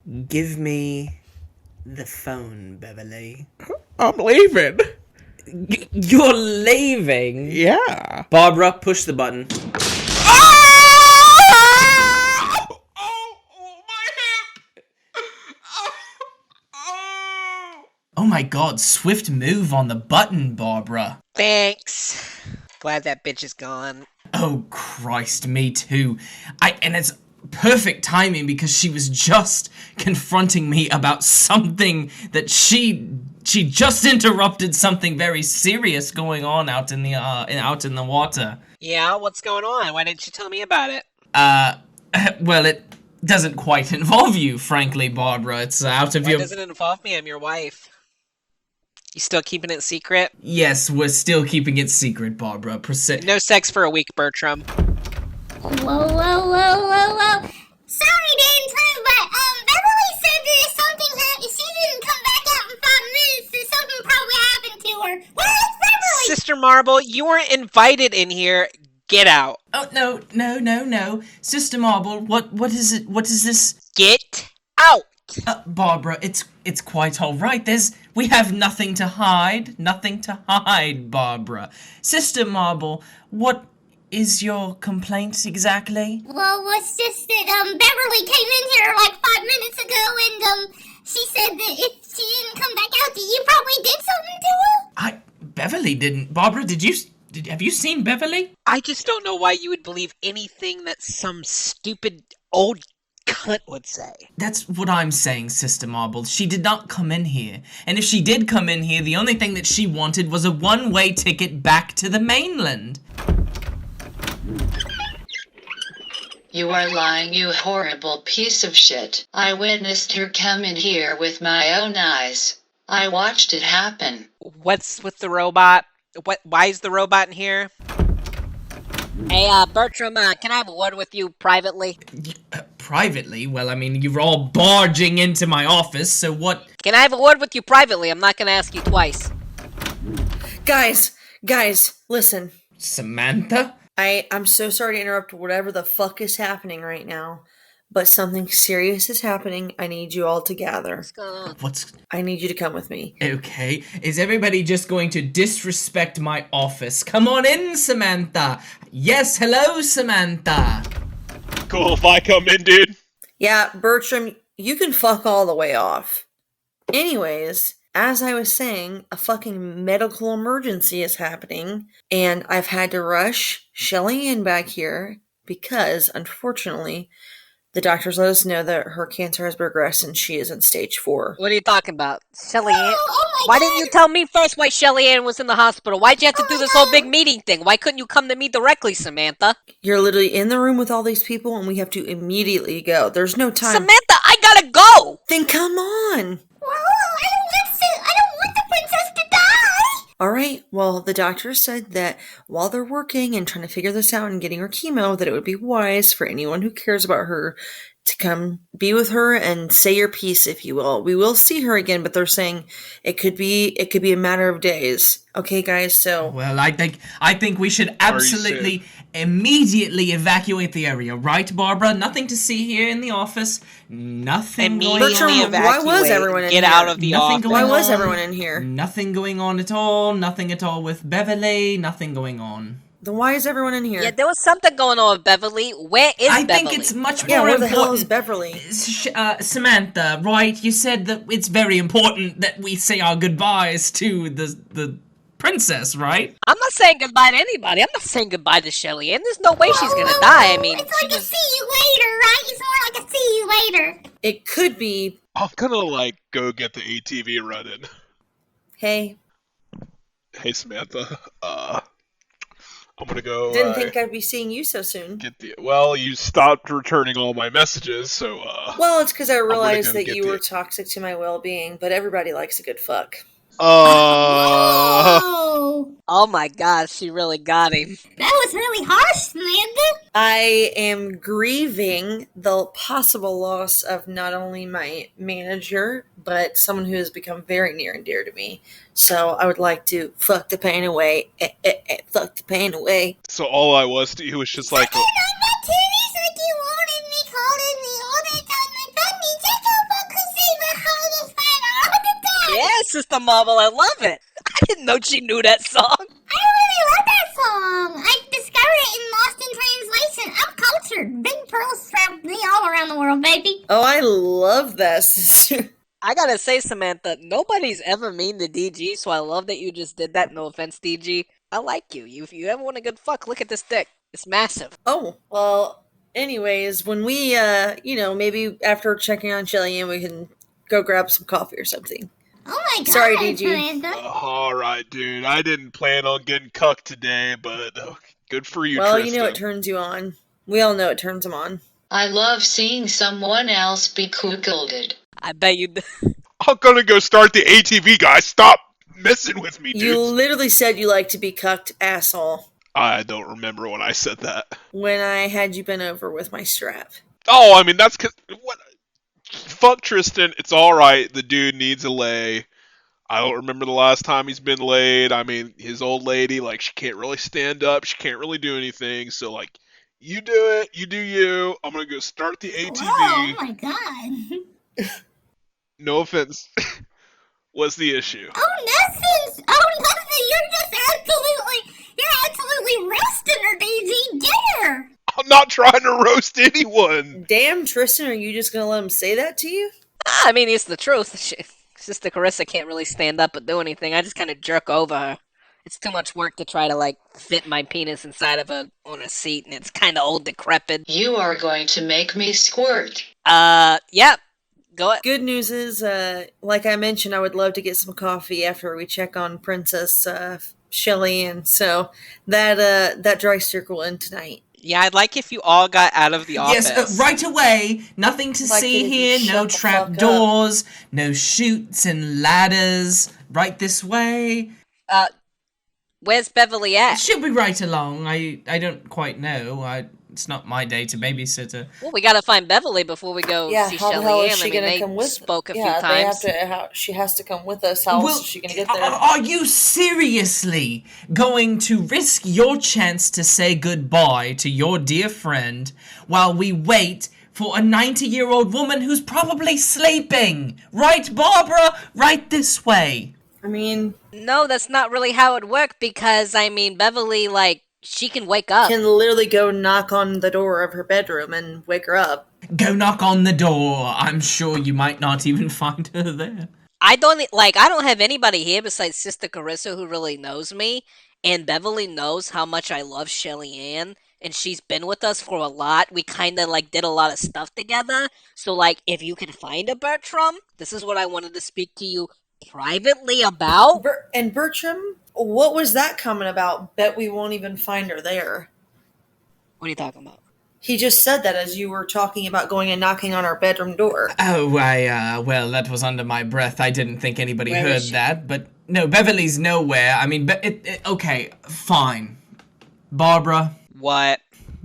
Give me the phone, Beverly. I'm leaving. You're leaving? Yeah. Barbara, push the button. Oh my god, swift move on the button, Barbara. Thanks. Glad that bitch is gone. Oh Christ, me too. And it's perfect timing because she was just confronting me about something that she just interrupted something very serious going on out in the water. Yeah, what's going on? Why didn't you tell me about it? Well, it doesn't quite involve you, frankly, Barbara. It's out of your... Why doesn't it involve me? I'm your wife. You still keeping it secret? Yes, we're still keeping it secret, Barbara. No sex for a week, Bertram. Whoa. Sorry to intrude, but, Beverly said that if something happened, if she didn't come back out in 5 minutes, then something probably happened to her. Where is Beverly? Sister Marble, you weren't invited in here. Get out. Oh, no. Sister Marble, what is it? What is this? Get out. Barbara, it's quite all right. We have nothing to hide. Nothing to hide, Barbara. Sister Marble, what is your complaint exactly? Well, it's just that, Beverly came in here like 5 minutes ago, and, she said that if she didn't come back out, that you probably did something to her? Beverly didn't. Barbara, have you seen Beverly? I just don't know why you would believe anything that some stupid old cunt would say. That's what I'm saying, Sister Marble. She did not come in here. And if she did come in here, the only thing that she wanted was a one-way ticket back to the mainland. You are lying, you horrible piece of shit. I witnessed her come in here with my own eyes. I watched it happen. What's with the robot? Why is the robot in here? Hey, Bertram, can I have a word with you privately? Privately? Well, I mean, you're all barging into my office, so what? Can I have a word with you privately? I'm not gonna ask you twice. Guys, listen. Samantha? I'm so sorry to interrupt whatever the fuck is happening right now, but something serious is happening. I need you all to gather. What's going on? I need you to come with me. Okay. Is everybody just going to disrespect my office? Come on in, Samantha. Yes, hello, Samantha. Cool if I come in, dude. Yeah, Bertram, you can fuck all the way off. Anyways, as I was saying, a fucking medical emergency is happening, and I've had to rush Shelley-Ann back here because, unfortunately, the doctors let us know that her cancer has progressed and she is in stage 4. What are you talking about? Shelley-Ann? Oh Why didn't you tell me first why Shelley-Ann was in the hospital? Why'd you have to do this whole big meeting thing? Why couldn't you come to me directly, Samantha? You're literally in the room with all these people and we have to immediately go. There's no time. Samantha, I gotta go! Then come on! Well, I don't want the princess to die! Alright, well, the doctor said that while they're working and trying to figure this out and getting her chemo, that it would be wise for anyone who cares about her to come be with her and say your piece, if you will. We will see her again, but they're saying it could be a matter of days. Okay, guys, so... Well, I think we should absolutely immediately evacuate the area, right, Barbara? Nothing to see here in the office. Nothing going on. Bertram, why was everyone in Get here? out of the Nothing office. going Why on. was everyone in here? Nothing going on at all. Nothing at all with Beverly. Nothing going on. Then why is everyone in here? Yeah, there was something going on with Beverly. Where is I Beverly? think it's much more Yeah, where important. the hell is Beverly? Samantha, right? You said that it's very important that we say our goodbyes to the princess, right? I'm not saying goodbye to anybody. I'm not saying goodbye to Shelley-Ann. There's no way she's gonna die. I mean, It's like a see you later, right? It's more like a see you later. It could be, I'm gonna, go get the ATV running. hey, Hey, Samantha. I'm gonna go, didn't think I'd be seeing you so soon. Well, you stopped returning all my messages, so, Well, it's because I gonna realized go that get you the- were toxic to my well-being, but everybody likes a good fuck. Oh, oh my god, she really got him. that was really harsh, Samantha. I am grieving the possible loss of not only my manager, but someone who has become very near and dear to me. So I would like to fuck the pain away. Fuck the pain away. So all I was to you was just like, Sucking on my titties like you wanted me, calling me all the time. I thought me, just go fuck Sister Marvel. I love it. I didn't know she knew that song. I really love that song. I discovered it in Lost in Translation. I'm cultured. Big pearls travel me all around the world, baby. Oh, I love that, sister. I gotta say, Samantha, nobody's ever mean to DG, so I love that you just did that. No offense, DG. I like you. If you ever want a good fuck, look at this dick. It's massive. Oh, well, anyways, when we, maybe after checking on Shelley-Ann, we can go grab some coffee or something. Oh my god, Sorry, DG. Samantha. Alright, dude. I didn't plan on getting cucked today, but good for you, Well, Tristan. it turns you on. We all know it turns them on. I love seeing someone else be cuckolded. I bet you. I'm gonna go start the ATV, guys. Stop messing with me, dude. You literally said you like to be cucked, asshole, I don't remember when I said that. when I had you bent over with my strap. Oh, I mean, that's cause what? Fuck Tristan. It's alright. The dude needs a lay. I don't remember the last time he's been laid. I mean, his old lady, like, she can't really stand up. She can't really do anything. So, like, you do it. You do you. I'm gonna go start the ATV. Whoa, oh my god. No offense. What's the issue? Oh, nothing. Oh, nothing. You're absolutely roasting her, DG. Get her. I'm not trying to roast anyone. Damn, Tristan, are you just gonna let him say that to you? I mean, it's the truth. Sister Carissa can't really stand up or do anything. I just kind of jerk over her. It's too much work to try to, like, fit my penis inside of her on a seat, and it's kind of old, decrepit. You are going to make me squirt. Yeah. Go ahead. Good news is, like I mentioned, I would love to get some coffee after we check on Princess Shelley-Ann. So that dry circle will end tonight. Yeah, I'd like if you all got out of the office. Yes, right away. Nothing to Like see if you here. shut No the trap fuck up. doors. No chutes and ladders. Right this way. Where's Beverly at? She'll be right along. I don't quite know. It's not my day to babysit her. Well, we gotta find Beverly before we go Yeah, see how the hell Shelley-Ann. is she I mean, gonna they come with? spoke a few yeah, times. she has to come with us. How else is she gonna get there? Are you seriously going to risk your chance to say goodbye to your dear friend while we wait for a 90-year-old woman who's probably sleeping? Right, Barbara? Right this way. I mean, No, that's not really how it worked because, I mean, Beverly, like, she can wake up. can literally go knock on the door of her bedroom and wake her up. Go knock on the door. I'm sure you might not even find her there. I don't have anybody here besides Sister Carissa who really knows me, and Beverly knows how much I love Shelley-Ann, and she's been with us for a lot. We kind of, like, did a lot of stuff together. So, like, if you can find a Bertram, this is what I wanted to speak to you privately about. And Bertram, what was that coming about? Bet we won't even find her there. What are you talking about? He just said that as you were talking about going and knocking on our bedroom door. Oh, well, that was under my breath. I didn't think anybody Where heard is she? that, but no, Beverly's nowhere. I mean, okay, fine. Barbara, What?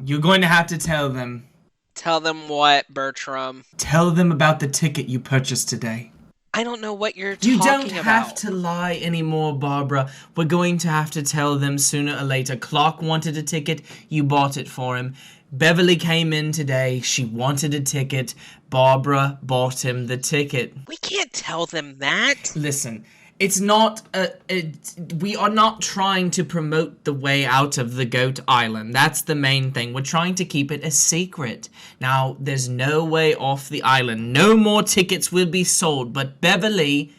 you're going to have to tell them. Tell them what, Bertram? Tell them about the ticket you purchased today. I don't know what you're You talking don't about. have to lie anymore, Barbara. We're going to have to tell them sooner or later. Clark wanted a ticket, you bought it for him. Beverly came in today, she wanted a ticket. Barbara bought him the ticket. We can't tell them that. Listen, it's not we are not trying to promote the way out of the Goat Island. That's the main thing. We're trying to keep it a secret. Now, there's no way off the island. No more tickets will be sold. But Beverly,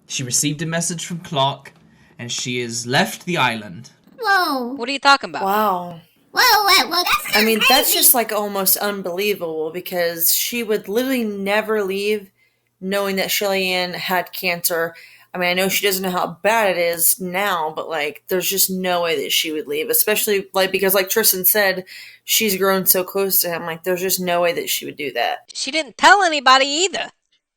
she received a message from Clark, and she has left the island. Whoa. What are you talking about? Wow. Whoa, that's kind I of mean, crazy. that's just like almost unbelievable because she would literally never leave knowing that Shelley-Ann had cancer. I mean, I know she doesn't know how bad it is now, but like, there's just no way that she would leave, especially like, because like Tristan said, she's grown so close to him. Like, there's just no way that she would do that. She didn't tell anybody either.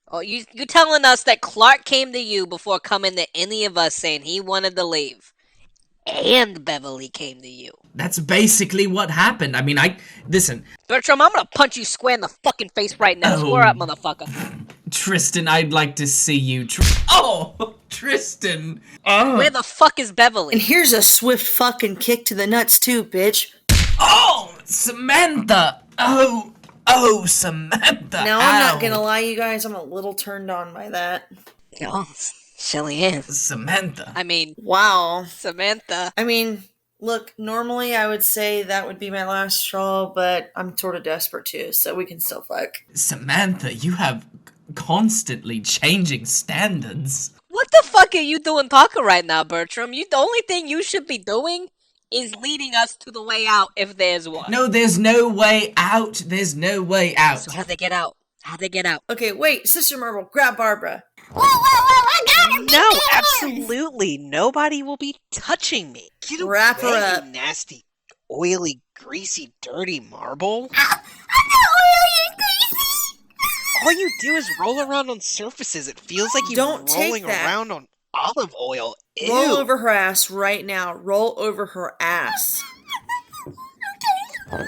Oh, you telling us that Clark came to you before coming to any of us saying he wanted to leave. And Beverly came to you. That's basically what happened. I mean, listen, Bertram, I'm gonna punch you square in the fucking face right now. Oh. Square up, motherfucker. Tristan, I'd like to see you. Tristan. Where the fuck is Beverly? And here's a swift fucking kick to the nuts too, bitch. Oh, Samantha. Oh, Samantha. Now, I'm Ow. not gonna lie, you guys, I'm a little turned on by that. Oh, Shelley-Ann. Samantha. I mean, Wow. Samantha. I mean, look, normally I would say that would be my last straw, but I'm sort of desperate too, so we can still fuck. Samantha, you have constantly changing standards. What the fuck are you doing talking right now, Bertram? The only thing you should be doing is leading us to the way out if there's one. No, there's no way out. There's no way out. So how'd they get out? How'd they get out? Okay, wait, Sister Marble, grab Barbara. Whoa, I got her. No, big arms. absolutely. Nobody will be touching me. Get Wrap her away, up. you nasty, oily, greasy, dirty marble. I'm not oily and greasy. All you do is roll around on surfaces. It feels like you're Don't take rolling that. around on olive oil. Ew. Roll over her ass right now. Roll over her ass. Ew,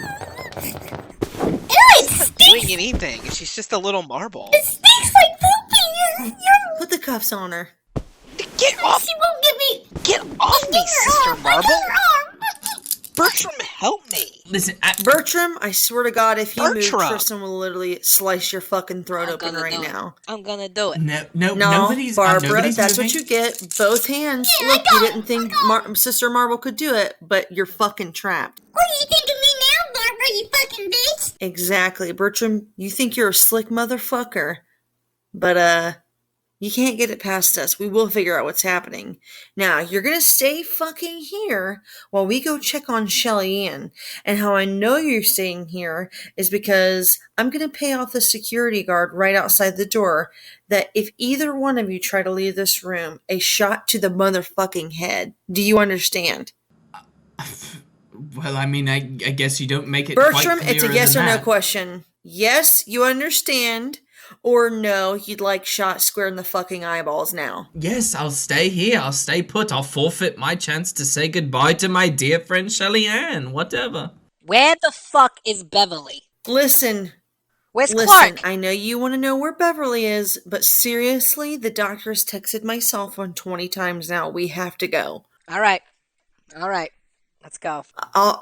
it She's not stinks. doing anything. She's just a little marble. It stinks like poopy. Put the cuffs on her. Get off! She won't give me. Get off me, Sister Marble! Her arm. Bertram, help me! Listen, Bertram, I swear to God, if you move, Bertram. Tristan will literally slice your fucking throat I'm open gonna right do it. now. I'm gonna do it. no, No, nobody's Barbara, that's moving. what you get. Both hands. Yeah, Look, I got you it. didn't think Sister Marble could do it, but you're fucking trapped. What do you think of me now, Barbara, you fucking bitch? Exactly. Bertram, you think you're a slick motherfucker, but, you can't get it past us. We will figure out what's happening. Now, you're gonna stay fucking here while we go check on Shelley-Ann. And how I know you're staying here is because I'm gonna pay off the security guard right outside the door that if either one of you try to leave this room, a shot to the motherfucking head. Do you understand? Well, I mean, I guess you don't make it Bertram, quite it's a clearer yes or than no that. question. Yes, you understand. Or no, you'd like shot square in the fucking eyeballs now. Yes, I'll stay here. I'll stay put. I'll forfeit my chance to say goodbye to my dear friend Shelley-Ann. Whatever. Where the fuck is Beverly? Listen, Where's listen, Clark? I know you want to know where Beverly is, but seriously, the doctor has texted my cell phone 20 times now. We have to go. All right. Let's go.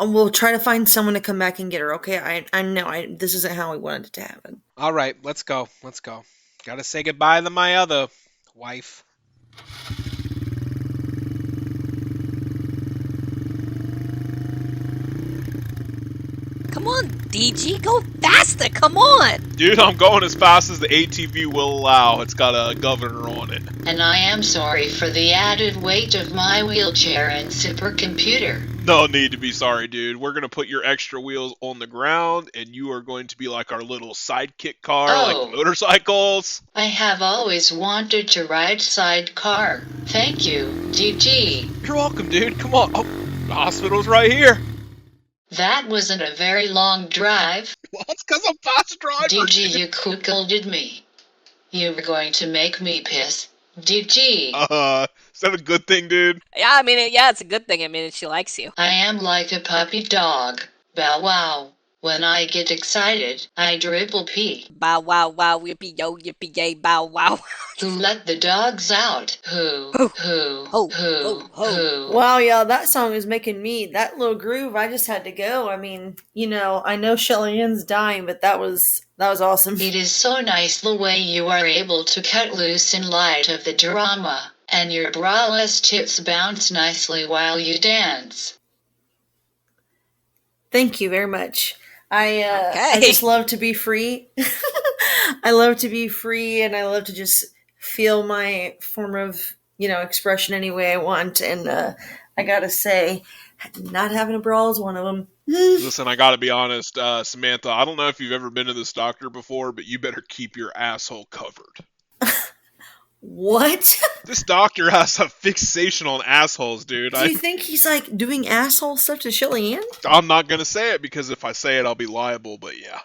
We'll try to find someone to come back and get her, okay? I know, this isn't how we wanted it to happen. All right, let's go. Let's go. Gotta say goodbye to my other wife. Come on, DG, go faster. Come on. Dude, I'm going as fast as the ATV will allow. It's got a governor on it. And I am sorry for the added weight of my wheelchair and supercomputer. No need to be sorry, dude. We're gonna put your extra wheels on the ground, and you are going to be like our little sidekick car, Oh. like motorcycles. I have always wanted to ride sidecar. Thank you, DG. You're welcome, dude. Come on. Oh, the hospital's right here. That wasn't a very long drive. Well, it's because I'm fast driver. DG, you cuckolded me. You were going to make me piss. DG. Is that a good thing, dude? Yeah, I mean, it's a good thing. I mean, she likes you. I am like a puppy dog. Bow wow. When I get excited, I dribble pee. Bow wow wow, yippee yo, yippee yay, bow wow. Who let the dogs out? Who? Wow, y'all, that song is making me, that little groove, I just had to go. I mean, I know Shelley-Ann's dying, but that was awesome. It is so nice the way you are able to cut loose in light of the drama, and your braless tits bounce nicely while you dance. Thank you very much. I Okay. just love to be free. I love to be free, and I love to just feel my form of, expression any way I want. And I gotta say, not having a bra is one of them. Listen, I gotta be honest, Samantha, I don't know if you've ever been to this doctor before, but you better keep your asshole covered. What? This doctor has a fixation on assholes, dude. Do you think he's like doing asshole stuff to Shelley-Ann? I'm not gonna say it because if I say it, I'll be liable, but yeah.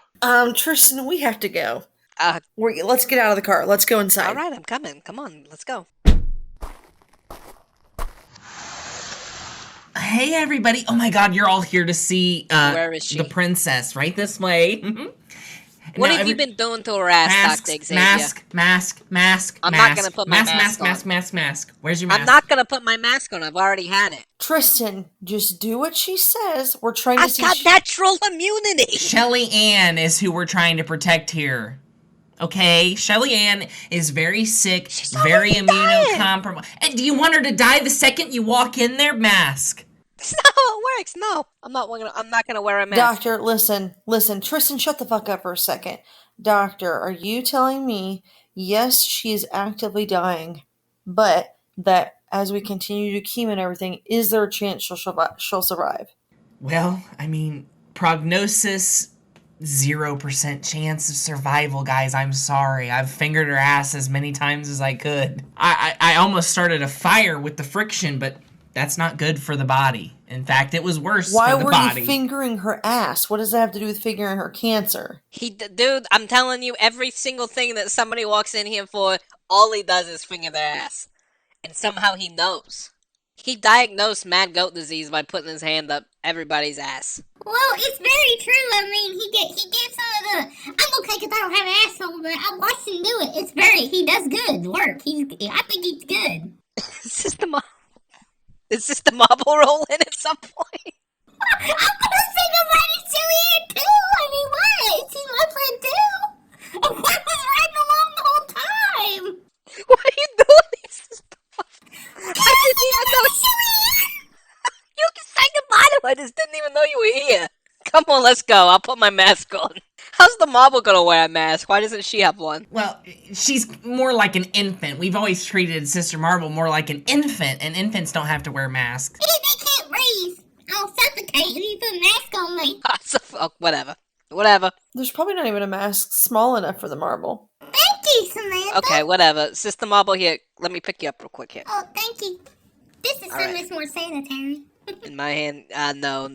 Tristan, we have to go. Uh, Let's get out of the car. Let's go inside. all right, I'm coming. Come on, let's go. Hey, everybody. Oh, my God. You're all here to see Where is she? the princess. Right this way. What Now, have you been doing to her ass, Masks, Dr. Xavier? mask. I'm not gonna put my mask on. Mask. Where's your mask? I'm not gonna put my mask on. I've already had it. Tristan, just do what she says. We're trying to I've see. got natural immunity. Shelley-Ann is who we're trying to protect here. Okay, Shelley-Ann is very sick, She's very already dying. immunocompromised. And do you want her to die the second you walk in there? Mask. That's not how it works. No, I'm not gonna wear a mask. Doctor, listen. Tristan, shut the fuck up for a second. Doctor, are you telling me, yes, she is actively dying, but that as we continue to chemo and everything, is there a chance she'll survive? Well, I mean, prognosis, 0% chance of survival, guys. I'm sorry. I've fingered her ass as many times as I could. I almost started a fire with the friction, but that's not good for the body. In fact, it was worse Why for the were body. you fingering her ass? What does that have to do with fingering her cancer? Dude, I'm telling you, every single thing that somebody walks in here for, all he does is finger their ass. And somehow he knows. He diagnosed mad goat disease by putting his hand up everybody's ass. Well, it's very true. I mean, he gets some of the. I'm okay because I don't have an asshole, but I watched him do it. He does good work. I think he's good. Is this the marble rolling at some point? I'm gonna say nobody's Shelley-Ann too. I mean, what? She's my friend too. I was riding along the whole time. What are you doing? I didn't even know. You can say goodbye to her. I just didn't even know you were here. Come on, let's go. I'll put my mask on. How's the marble gonna wear a mask? Why doesn't she have one? Well, she's more like an infant. We've always treated Sister Marble more like an infant, and infants don't have to wear masks. They can't breathe. I'll suffocate if you put a mask on me. Whatever. There's probably not even a mask small enough for the marble. Thank you, Samantha. Okay, whatever. Sister Marble, here. Let me pick you up real quick here. Oh, thank you. This is so much more sanitary. In my hand, no,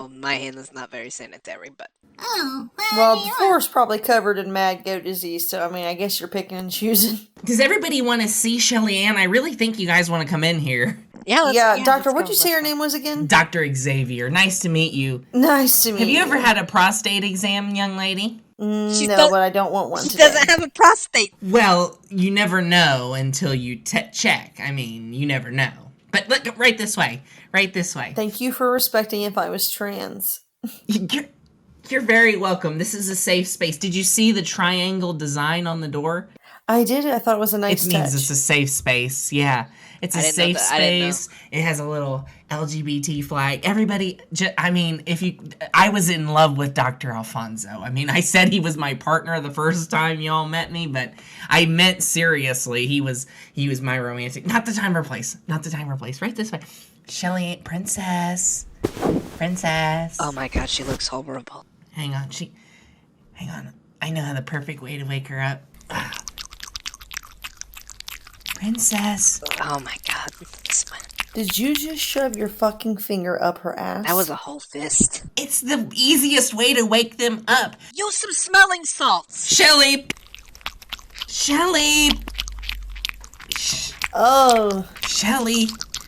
my hand is not very sanitary, but... Oh, Well, the floor's probably covered in mad goat disease, so I mean, I guess you're picking and choosing. Does everybody want to see Shelley-Ann? I really think you guys want to come in here. Yeah, Doctor, what'd you say her name was again? Dr. Xavier, nice to meet you. Nice to meet you. Have you ever had a prostate exam, young lady? No, but I don't want one She today. doesn't have a prostate. Well, you never know until you check. I mean, you never know. But look, right this way. Right this way. Thank you for respecting if I was trans. You're very welcome. This is a safe space. Did you see the triangle design on the door? I did. I thought it was a nice touch. It means it's a safe space. Yeah. It's a safe space. It has a little LGBT flag. Everybody, I was in love with Dr. Alfonso. I mean, I said he was my partner the first time y'all met me, but I meant seriously. He was my romantic. Not the time or place. Right this way. Shelley, princess. Oh my god, she looks horrible. Hang on. I know the perfect way to wake her up. Princess. Oh my god. Did you just shove your fucking finger up her ass? That was a whole fist. It's the easiest way to wake them up. Use some smelling salts. Shelley. Oh. Shelley.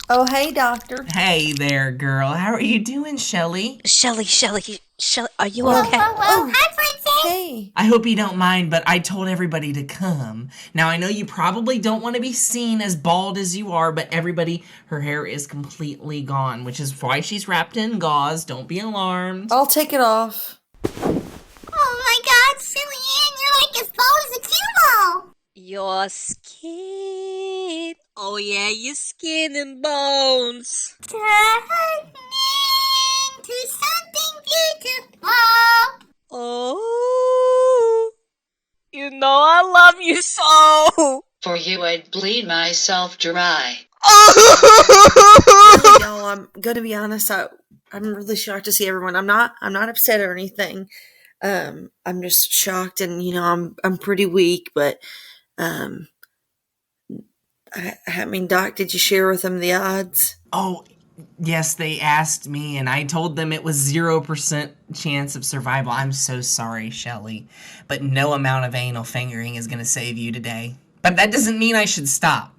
Oh, hey, doctor. Hey there, girl. How are you doing, Shelley? Shelley, are you Whoa, okay? Hi, princess. Hey. I hope you don't mind, but I told everybody to come. Now, I know you probably don't want to be seen as bald as you are, but everybody, her hair is completely gone, which is why she's wrapped in gauze. Don't be alarmed. I'll take it off. Oh my god, Shelley-Ann, you're like as bald as a cue ball. Your skin. Oh yeah, your skin and bones. Turn into something beautiful. Oh, you know I love you so. For you, I'd bleed myself dry. Really, y'all, I'm gonna be honest. I'm really shocked to see everyone. I'm not upset or anything. I'm just shocked, and I'm pretty weak. But I mean, Doc, did you share with them the odds? Oh, yes, they asked me, and I told them it was 0% chance of survival. I'm so sorry, Shelley, but no amount of anal fingering is going to save you today. But that doesn't mean I should stop.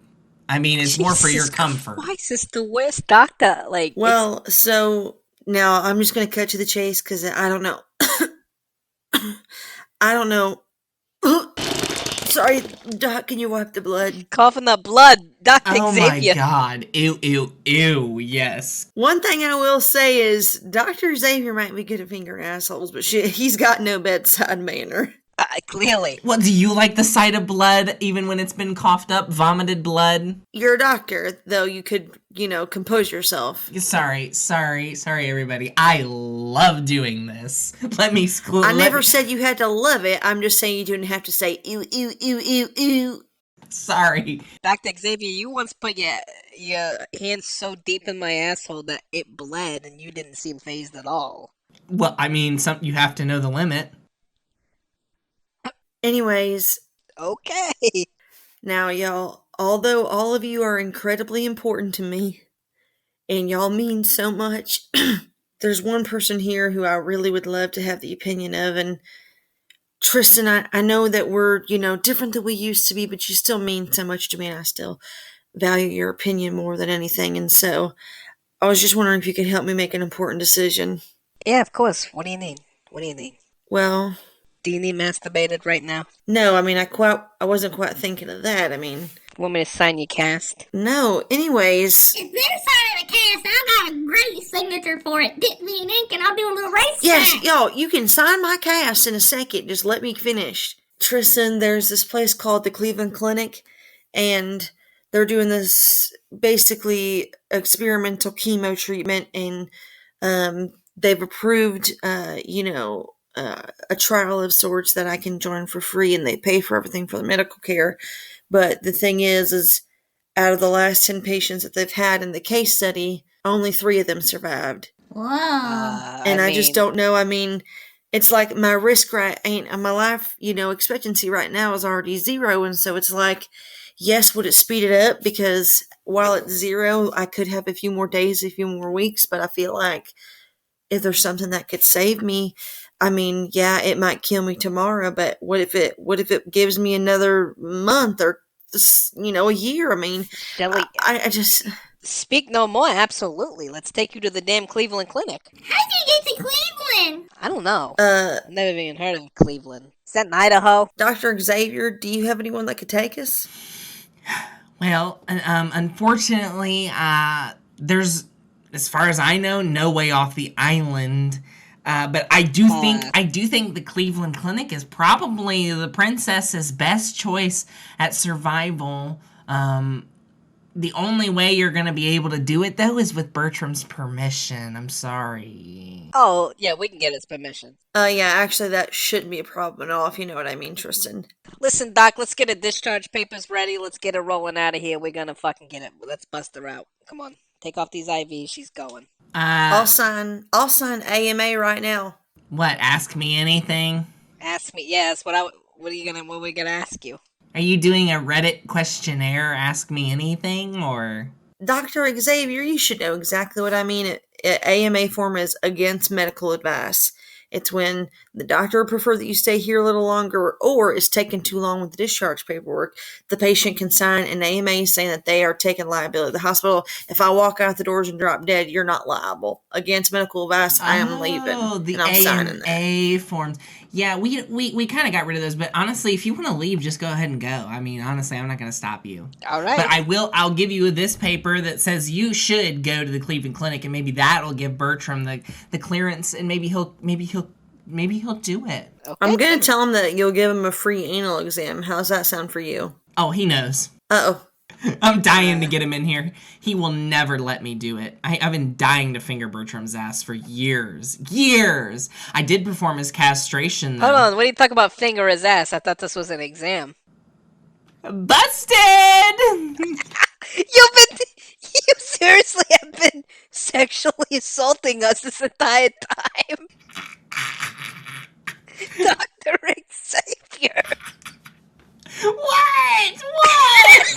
I mean, it's more for your comfort. Why, sister? Where's doctor? Well, so now I'm just going to cut to the chase because I don't know. I don't know. Sorry, Doc, can you wipe the blood? Coughing up blood, Dr. Oh Xavier. my god. Ew, yes. One thing I will say is Dr. Xavier might be good at fingering assholes, but he's got no bedside manner. Clearly. Well, do you like the sight of blood, even when it's been coughed up, vomited blood? You're a doctor, though you could, compose yourself. Sorry, everybody. I love doing this. Let me I never said you had to love it. I'm just saying you didn't have to say, ew, ew, ew, ew, ew. Sorry. Dr. Xavier, you once put your hand so deep in my asshole that it bled and you didn't seem fazed at all. Well, I mean, you have to know the limit. Anyways. Okay. Now, y'all, although all of you are incredibly important to me, and y'all mean so much, there's one person here who I really would love to have the opinion of, and Tristan, I know that we're, different than we used to be, but you still mean so much to me, and I still value your opinion more than anything, and so I was just wondering if you could help me make an important decision. Yeah, of course. What do you need? Well... Do you need masturbated right now? No, I mean, I wasn't quite thinking of that, I mean... Want me to sign your cast? No, anyways... If they're signing a cast, I got a great signature for it. Dip me in ink and I'll do a little race. Yes, y'all, you can sign my cast in a second. Just let me finish. Tristan, there's this place called the Cleveland Clinic, and they're doing this basically experimental chemo treatment, and they've approved, a trial of sorts that I can join for free, and they pay for everything for the medical care. But the thing is out of the last 10 patients that they've had in the case study, only 3 of them survived. Wow. And I just don't know. I mean, it's like my risk rate my life, expectancy right now is already 0. And so it's like, yes, would it speed it up? Because while it's 0, I could have a few more days, a few more weeks. But I feel like if there's something that could save me, I mean, yeah, it might kill me tomorrow, but what if it gives me another month or, a year? I mean, Shelley, I just... Speak no more, absolutely. Let's take you to the damn Cleveland Clinic. How'd you get to Cleveland? I don't know. I've never even heard of Cleveland. Is that in Idaho? Dr. Xavier, do you have anyone that could take us? Well, unfortunately, there's, as far as I know, no way off the island. But I do think the Cleveland Clinic is probably the princess's best choice at survival. The only way you're going to be able to do it, though, is with Bertram's permission. I'm sorry. Oh, yeah, we can get his permission. Yeah, actually, that shouldn't be a problem at all, if you know what I mean, Tristan. Listen, Doc, let's get the discharge papers ready. Let's get her rolling out of here. We're gonna fucking get it. Let's bust her out. Come on, take off these IVs. She's going. I'll sign AMA right now. What? Ask me anything? Ask me. Yes. What are we gonna ask you? Are you doing a Reddit questionnaire? Ask me anything, or? Dr. Xavier, you should know exactly what I mean. AMA form is against medical advice. It's when the doctor would prefer that you stay here a little longer, or it's taking too long with the discharge paperwork. The patient can sign an AMA saying that they are taking liability. The hospital, if I walk out the doors and drop dead, you're not liable. Against medical advice, I am leaving. Oh, the and I'm signing that. AMA forms. Yeah, we kind of got rid of those, but honestly, if you want to leave, just go ahead and go. I mean, honestly, I'm not going to stop you. All right. But I'll give you this paper that says you should go to the Cleveland Clinic, and maybe that'll give Bertram the clearance, and maybe he'll do it. Okay. I'm going to tell him that you'll give him a free anal exam. How's that sound for you? Oh, he knows. Uh-oh. I'm dying to get him in here. He will never let me do it. I've been dying to finger Bertram's ass for years. Years! I did perform his castration, though. Hold on, what do you talk about finger his ass? I thought this was an exam. Busted! You seriously have been sexually assaulting us this entire time. Dr. Xavier. What? What?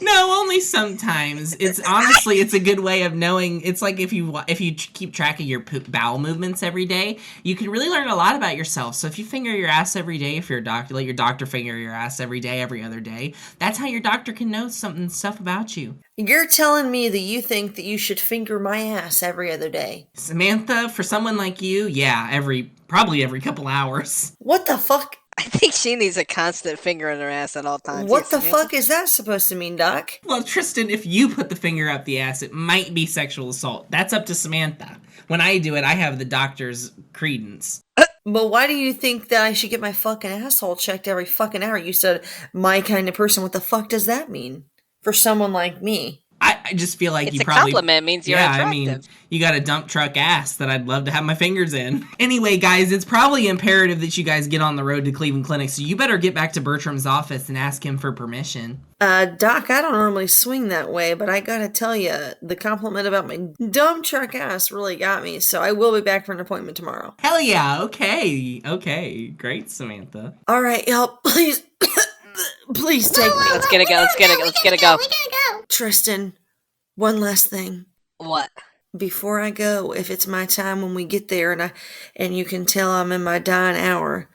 No, only sometimes. It's honestly, it's a good way of knowing. It's like if you keep track of your bowel movements every day, you can really learn a lot about yourself. So if you finger your ass every day, if you're a doctor, let your doctor finger your ass every day, every other day. That's how your doctor can know stuff about you. You're telling me that you think that you should finger my ass every other day? Samantha, for someone like you, yeah, probably every couple hours. What the fuck? I think she needs a constant finger in her ass at all times. What the fuck is that supposed to mean, Doc? Well, Tristan, if you put the finger up the ass, it might be sexual assault. That's up to Samantha. When I do it, I have the doctor's credence. But why do you think that I should get my fucking asshole checked every fucking hour? You said my kind of person. What the fuck does that mean? For someone like me. I just feel like It's you a probably... compliment, means you're attractive. I mean, you got a dump truck ass that I'd love to have my fingers in. Anyway, guys, it's probably imperative that you guys get on the road to Cleveland Clinic, so you better get back to Bertram's office and ask him for permission. Doc, I don't normally swing that way, but I gotta tell you, the compliment about my dump truck ass really got me, so I will be back for an appointment tomorrow. Hell yeah, okay, great, Samantha. Alright, y'all, please, please take me. Let's get it go. We gotta go. Tristan, one last thing. What? Before I go, if it's my time when we get there and you can tell I'm in my dying hour,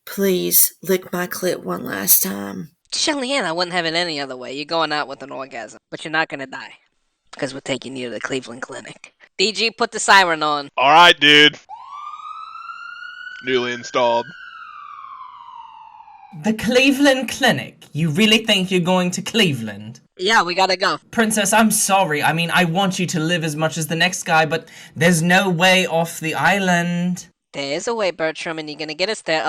please lick my clit one last time. Shelley-Ann, I wouldn't have it any other way. You're going out with an orgasm, but you're not gonna die. Because we're taking you to the Cleveland Clinic. DG, put the siren on. All right, dude. Newly installed. The Cleveland Clinic? You really think you're going to Cleveland? Yeah, we gotta go. Princess, I'm sorry. I mean, I want you to live as much as the next guy, but there's no way off the island. There is a way, Bertram, and you're gonna get us there.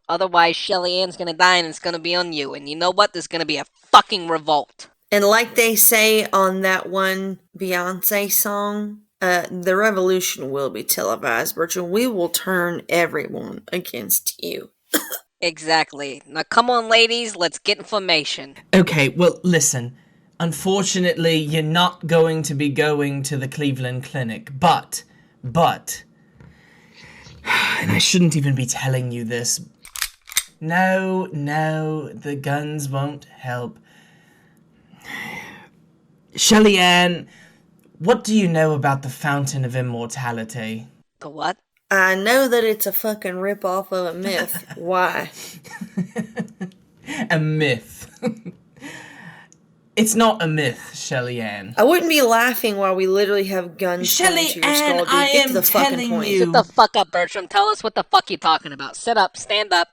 Otherwise, Shelley-Ann's gonna die, and it's gonna be on you. And you know what? There's gonna be a fucking revolt. And like they say on that one Beyonce song, the revolution will be televised, Bertram. We will turn everyone against you. Exactly. Now come on, ladies, let's get in formation. Okay, well, listen. Unfortunately, you're not going to be going to the Cleveland Clinic, but, and I shouldn't even be telling you this. No, the guns won't help. Shelley-Ann, what do you know about the Fountain of Immortality? The what? I know that it's a fucking rip-off of a myth. Why? A myth. It's not a myth, Shelley-Ann. I wouldn't be laughing while we literally have guns pointed to your skull, dude. I Get to the am fucking telling point. you. Shut the fuck up, Bertram. Tell us what the fuck you're talking about. Sit up, stand up.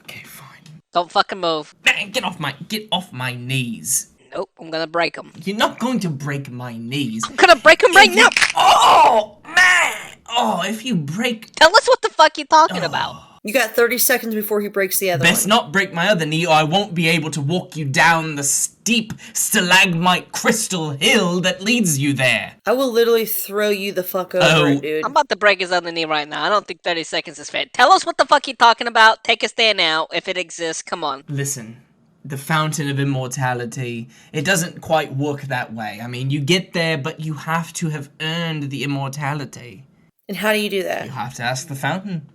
Okay, fine. Don't fucking move. Get off my knees. Nope, I'm gonna break them. You're not going to break my knees. I'm gonna break them right now! Oh, man! Oh, if you break... Tell us what the fuck you're talking about. You got 30 seconds before he breaks the other Best one. not break my other knee or I won't be able to walk you down the steep stalagmite crystal hill that leads you there. I will literally throw you the fuck over it, dude. I'm about to break his other knee right now. I don't think 30 seconds is fair. Tell us what the fuck you're talking about. Take us there now, if it exists. Come on. Listen, the Fountain of Immortality, it doesn't quite work that way. I mean, you get there, but you have to have earned the immortality. And how do you do that? You have to ask the fountain.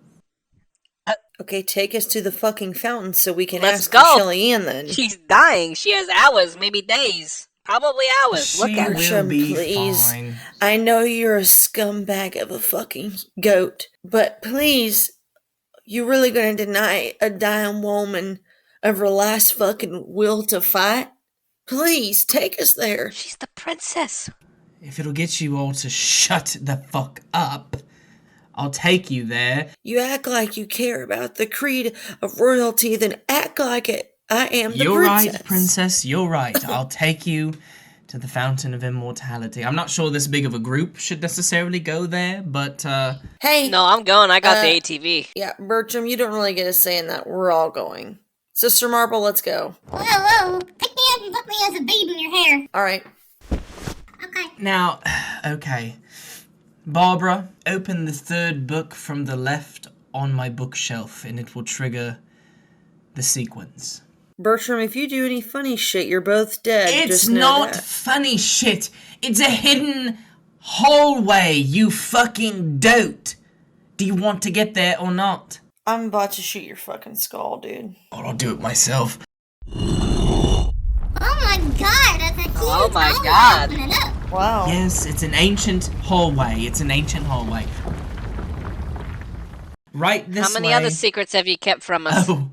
Okay, take us to the fucking fountain so we can Let's ask go. Shelley-Ann then. She's dying. She has hours, maybe days. Probably hours. Look She at her. will Bertram, be please. fine. I know you're a scumbag of a fucking goat, but please, you really gonna deny a dying woman of her last fucking will to fight? Please, take us there. She's the princess. If it'll get you all to shut the fuck up, I'll take you there. You act like you care about the creed of royalty, then act like it. I am the You're princess. right, princess, you're right. I'll take you to the Fountain of Immortality. I'm not sure this big of a group should necessarily go there, but, Hey, No, I'm going. I got the ATV. yeah, Bertram, you don't really get a say in that. We're all going. Sister Marble, let's go. Whoa, pick me up and put me as a bead in your hair. All right. Okay. now, okay. Barbara, open the third book from the left on my bookshelf, and it will trigger the sequence. Bertram, if you do any funny shit, you're both dead. It's Just know not that. funny shit. It's a hidden hallway, you fucking dote. Do you want to get there or not? I'm about to shoot your fucking skull, dude. Oh, I'll do it myself. Oh my god, that's a huge Oh my hallway. God. Open it up. Wow. Yes, it's an ancient hallway. It's an ancient hallway. Right this way. How many other secrets have you kept from us? Oh.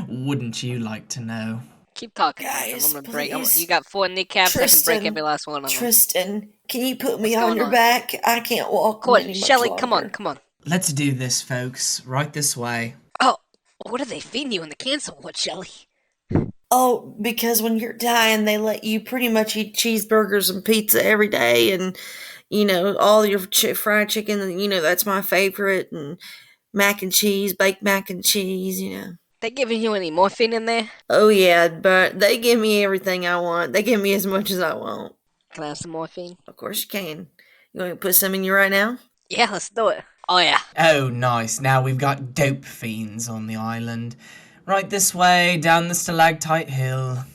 Wouldn't you like to know? Keep talking. Guys, I'm gonna break. please. You got 4 kneecaps. I can Tristan, break every last one of them. Tristan, can you put me What's on going your on? back? I can't walk Come on, any much Shelley, come on, longer. come on. Let's do this, folks. Right this way. Oh, what are they feeding you in the cancer ward, Shelley? Oh, because when you're dying, they let you pretty much eat cheeseburgers and pizza every day, and all your fried chicken. That's my favorite, and mac and cheese, baked mac and cheese. They giving you any morphine in there? Oh yeah, but they give me everything I want. They give me as much as I want. Can I have some morphine? Of course you can. You want me to put some in you right now? Yeah, let's do it. Oh yeah. Oh, nice. Now we've got dope fiends on the island. Right this way, down the stalactite hill.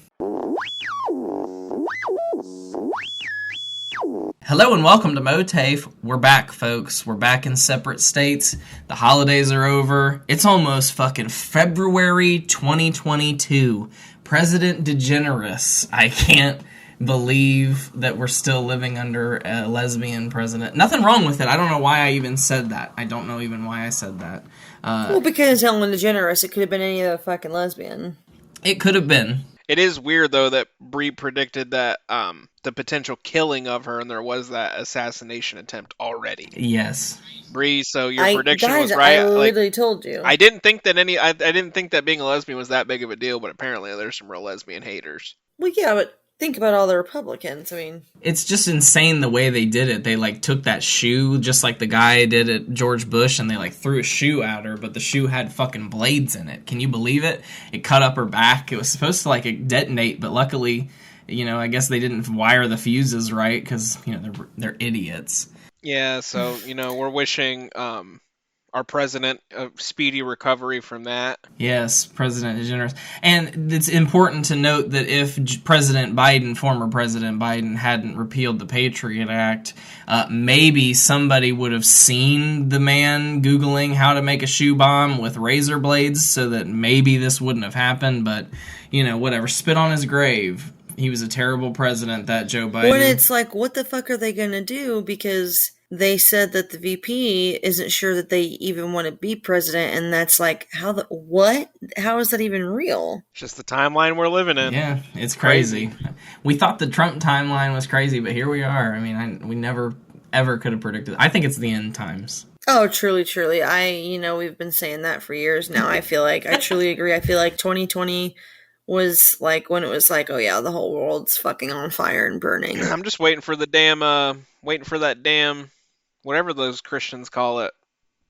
Hello and welcome to MOATAIF. We're back, folks. We're back in separate states. The holidays are over. It's almost fucking February 2022. President DeGeneres. I can't believe that we're still living under a lesbian president. Nothing wrong with it. I don't know why I even said that. I don't know even why I said that. Well, because Ellen DeGeneres, it could have been any other fucking lesbian. It could have been. It is weird, though, that Bree predicted that the potential killing of her, and there was that assassination attempt already. Yes. Bree, so your prediction was guys, right. I literally told you. I didn't think that I didn't think that being a lesbian was that big of a deal, but apparently there's some real lesbian haters. Well, yeah, but think about all the Republicans. I mean, it's just insane the way they did it. They took that shoe just like the guy did at George Bush, and they threw a shoe at her, but the shoe had fucking blades in it. Can you believe it? It cut up her back. It was supposed to detonate, but luckily, I guess they didn't wire the fuses right because they're idiots. Yeah, so we're wishing our president a speedy recovery from that. Yes, President DeGeneres. And it's important to note that if former President Biden, hadn't repealed the Patriot Act, maybe somebody would have seen the man Googling how to make a shoe bomb with razor blades, so that maybe this wouldn't have happened. But, whatever. Spit on his grave. He was a terrible president, that Joe Biden. When it's what the fuck are they going to do? Because they said that the VP isn't sure that they even want to be president, and that's what? How is that even real? Just the timeline we're living in. Yeah, it's crazy. We thought the Trump timeline was crazy, but here we are. I mean, we never, ever could have predicted. I think it's the end times. Oh, truly. We've been saying that for years now. I feel I truly agree. I feel 2020 was when it was oh yeah, the whole world's fucking on fire and burning. I'm just waiting for that damn, whatever those Christians call it,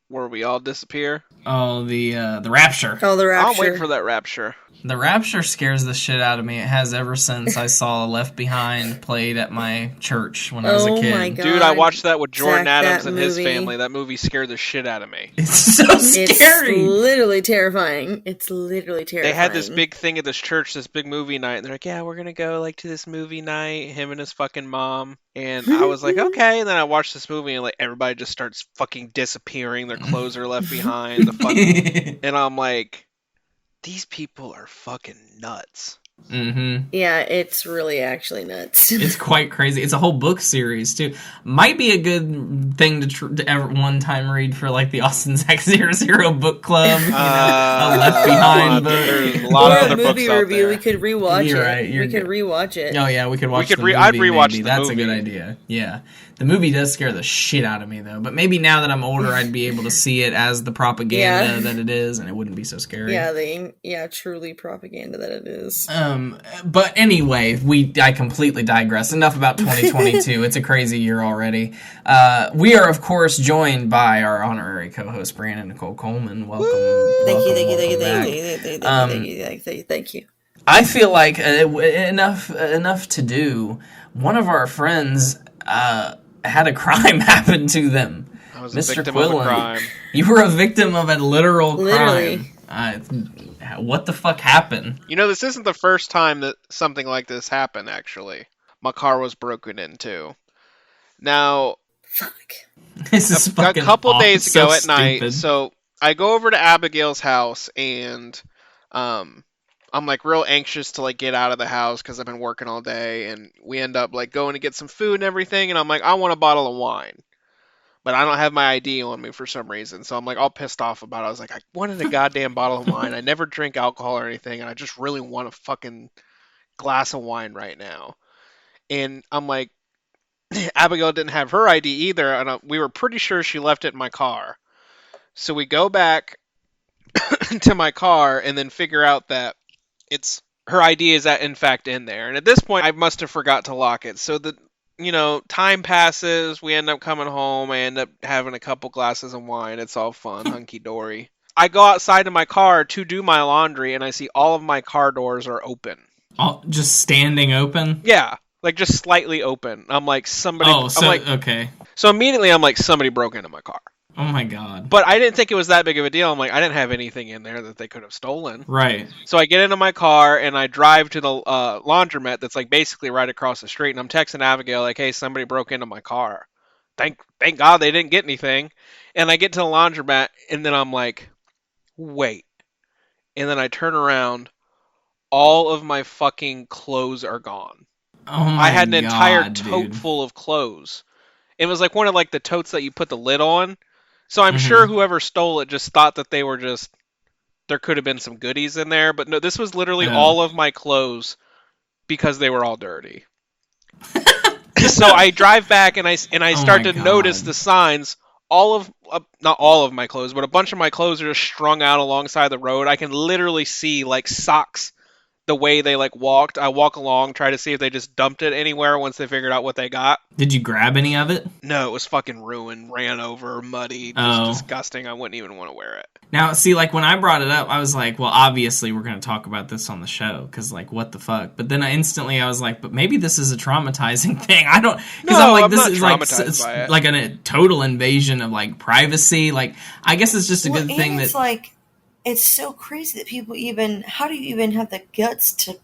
where we all disappear. Oh, the rapture. Oh, the rapture. I'm waiting for that rapture. The rapture scares the shit out of me. It has ever since I saw Left Behind played at my church when I was a kid. Oh my God. Dude, I watched that with Jordan Zach, Adams and his family. That movie scared the shit out of me. It's so scary. It's literally terrifying. They had this big thing at this church, this big movie night, and they're like, yeah, we're going to go to this movie night, him and his fucking mom. And I was like, okay. And then I watched this movie, and everybody just starts fucking disappearing. Their clothes are left behind. And I'm like, these people are fucking nuts. Mm-hmm. Yeah, it's really actually nuts. It's quite crazy. It's a whole book series too. Might be a good thing to ever one time read for the Austin Zach 00 book club. A Left Behind book. There's a lot of other books movie out review. there. We could rewatch You're it. right, We could rewatch it. Oh yeah, we could watch the movie. I'd rewatch maybe. the That's movie. a good idea. Yeah. The movie does scare the shit out of me, though. But maybe now that I'm older, I'd be able to see it as the propaganda that it is, and it wouldn't be so scary. Yeah, truly propaganda that it is. But anyway, I completely digress. Enough about 2022. It's a crazy year already. We are, of course, joined by our honorary co-host, Brandon Nicole Coleman. Welcome. Thank you. I feel like enough to do. One of our friends had a crime happen to them. I was Mr. a victim Quillen, of a crime. You were a victim of a literal Literally. crime. What the fuck happened? This isn't the first time that something like this happened, actually. My car was broken into. Now, Fuck. This is a couple awful. days ago So at night, stupid. so I go over to Abigail's house, and I'm real anxious to get out of the house because I've been working all day, and we end up going to get some food and everything, and I'm I want a bottle of wine, but I don't have my ID on me for some reason, so I'm all pissed off about it. I was I wanted a goddamn bottle of wine. I never drink alcohol or anything, and I just really want a fucking glass of wine right now. And I'm Abigail didn't have her ID either, and we were pretty sure she left it in my car. So we go back to my car and then figure out that it's her ID is in fact in there. And at this point, I must have forgot to lock it. So time passes. We end up coming home. I end up having a couple glasses of wine. It's all fun, hunky dory. I go outside to my car to do my laundry, and I see all of my car doors are open. Just standing open? Yeah, like just slightly open. I'm like, somebody. Okay. So immediately, I'm like, somebody broke into my car. Oh my god. But I didn't think it was that big of a deal. I'm like, I didn't have anything in there that they could have stolen. Right. So I get into my car and I drive to the laundromat that's like basically right across the street. And I'm texting Abigail like, hey, somebody broke into my car. Thank God they didn't get anything. And I get to the laundromat and then I'm like, wait. And then I turn around. All of my fucking clothes are gone. Oh my god, I had an entire dude. tote full of clothes. It was like one of like the totes that you put the lid on. So I'm sure whoever stole it just thought that they were there could have been some goodies in there. But no, this was literally all of my clothes because they were all dirty. So I drive back and I start to notice the signs. Not all of my clothes, but a bunch of my clothes are just strung out alongside the road. I can literally see like socks the way they like walked. I walk along, try to see if they just dumped it anywhere once they figured out what they got. Did you grab any of it? No, it was fucking ruined, ran over, muddy, just disgusting. I wouldn't even want to wear it. Now, see, like, when I brought it up, I was like, well, obviously we're going to talk about this on the show, because, like, what the fuck? But then I was like, but maybe this is a traumatizing thing. I don't... Because I'm like, I'm this not is, like, traumatized by it. like a total invasion of, like, privacy. Like, I guess it's just a good thing it's that... like, it's so crazy that people how do you even have the guts to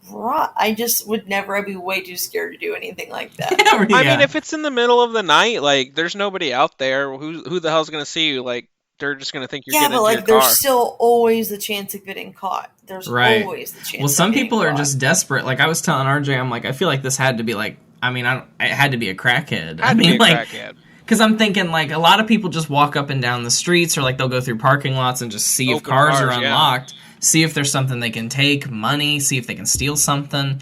I just would never. I'd be way too scared to do anything like that. Yeah. I mean, if it's in the middle of the night, like, there's nobody out there. Who the hell's going to see you? Like, they're just going to think you're getting into your car. There's still always the chance of getting caught. There's always the chance. Well, some of getting people are caught. just desperate. Like, I was telling RJ, I'm like, I feel like this had to be, like... I mean, it had to be a crackhead. Crackhead. Because I'm thinking, like, a lot of people just walk up and down the streets, or, like, they'll go through parking lots and just see if cars are unlocked, see if there's something they can take, money, see if they can steal something.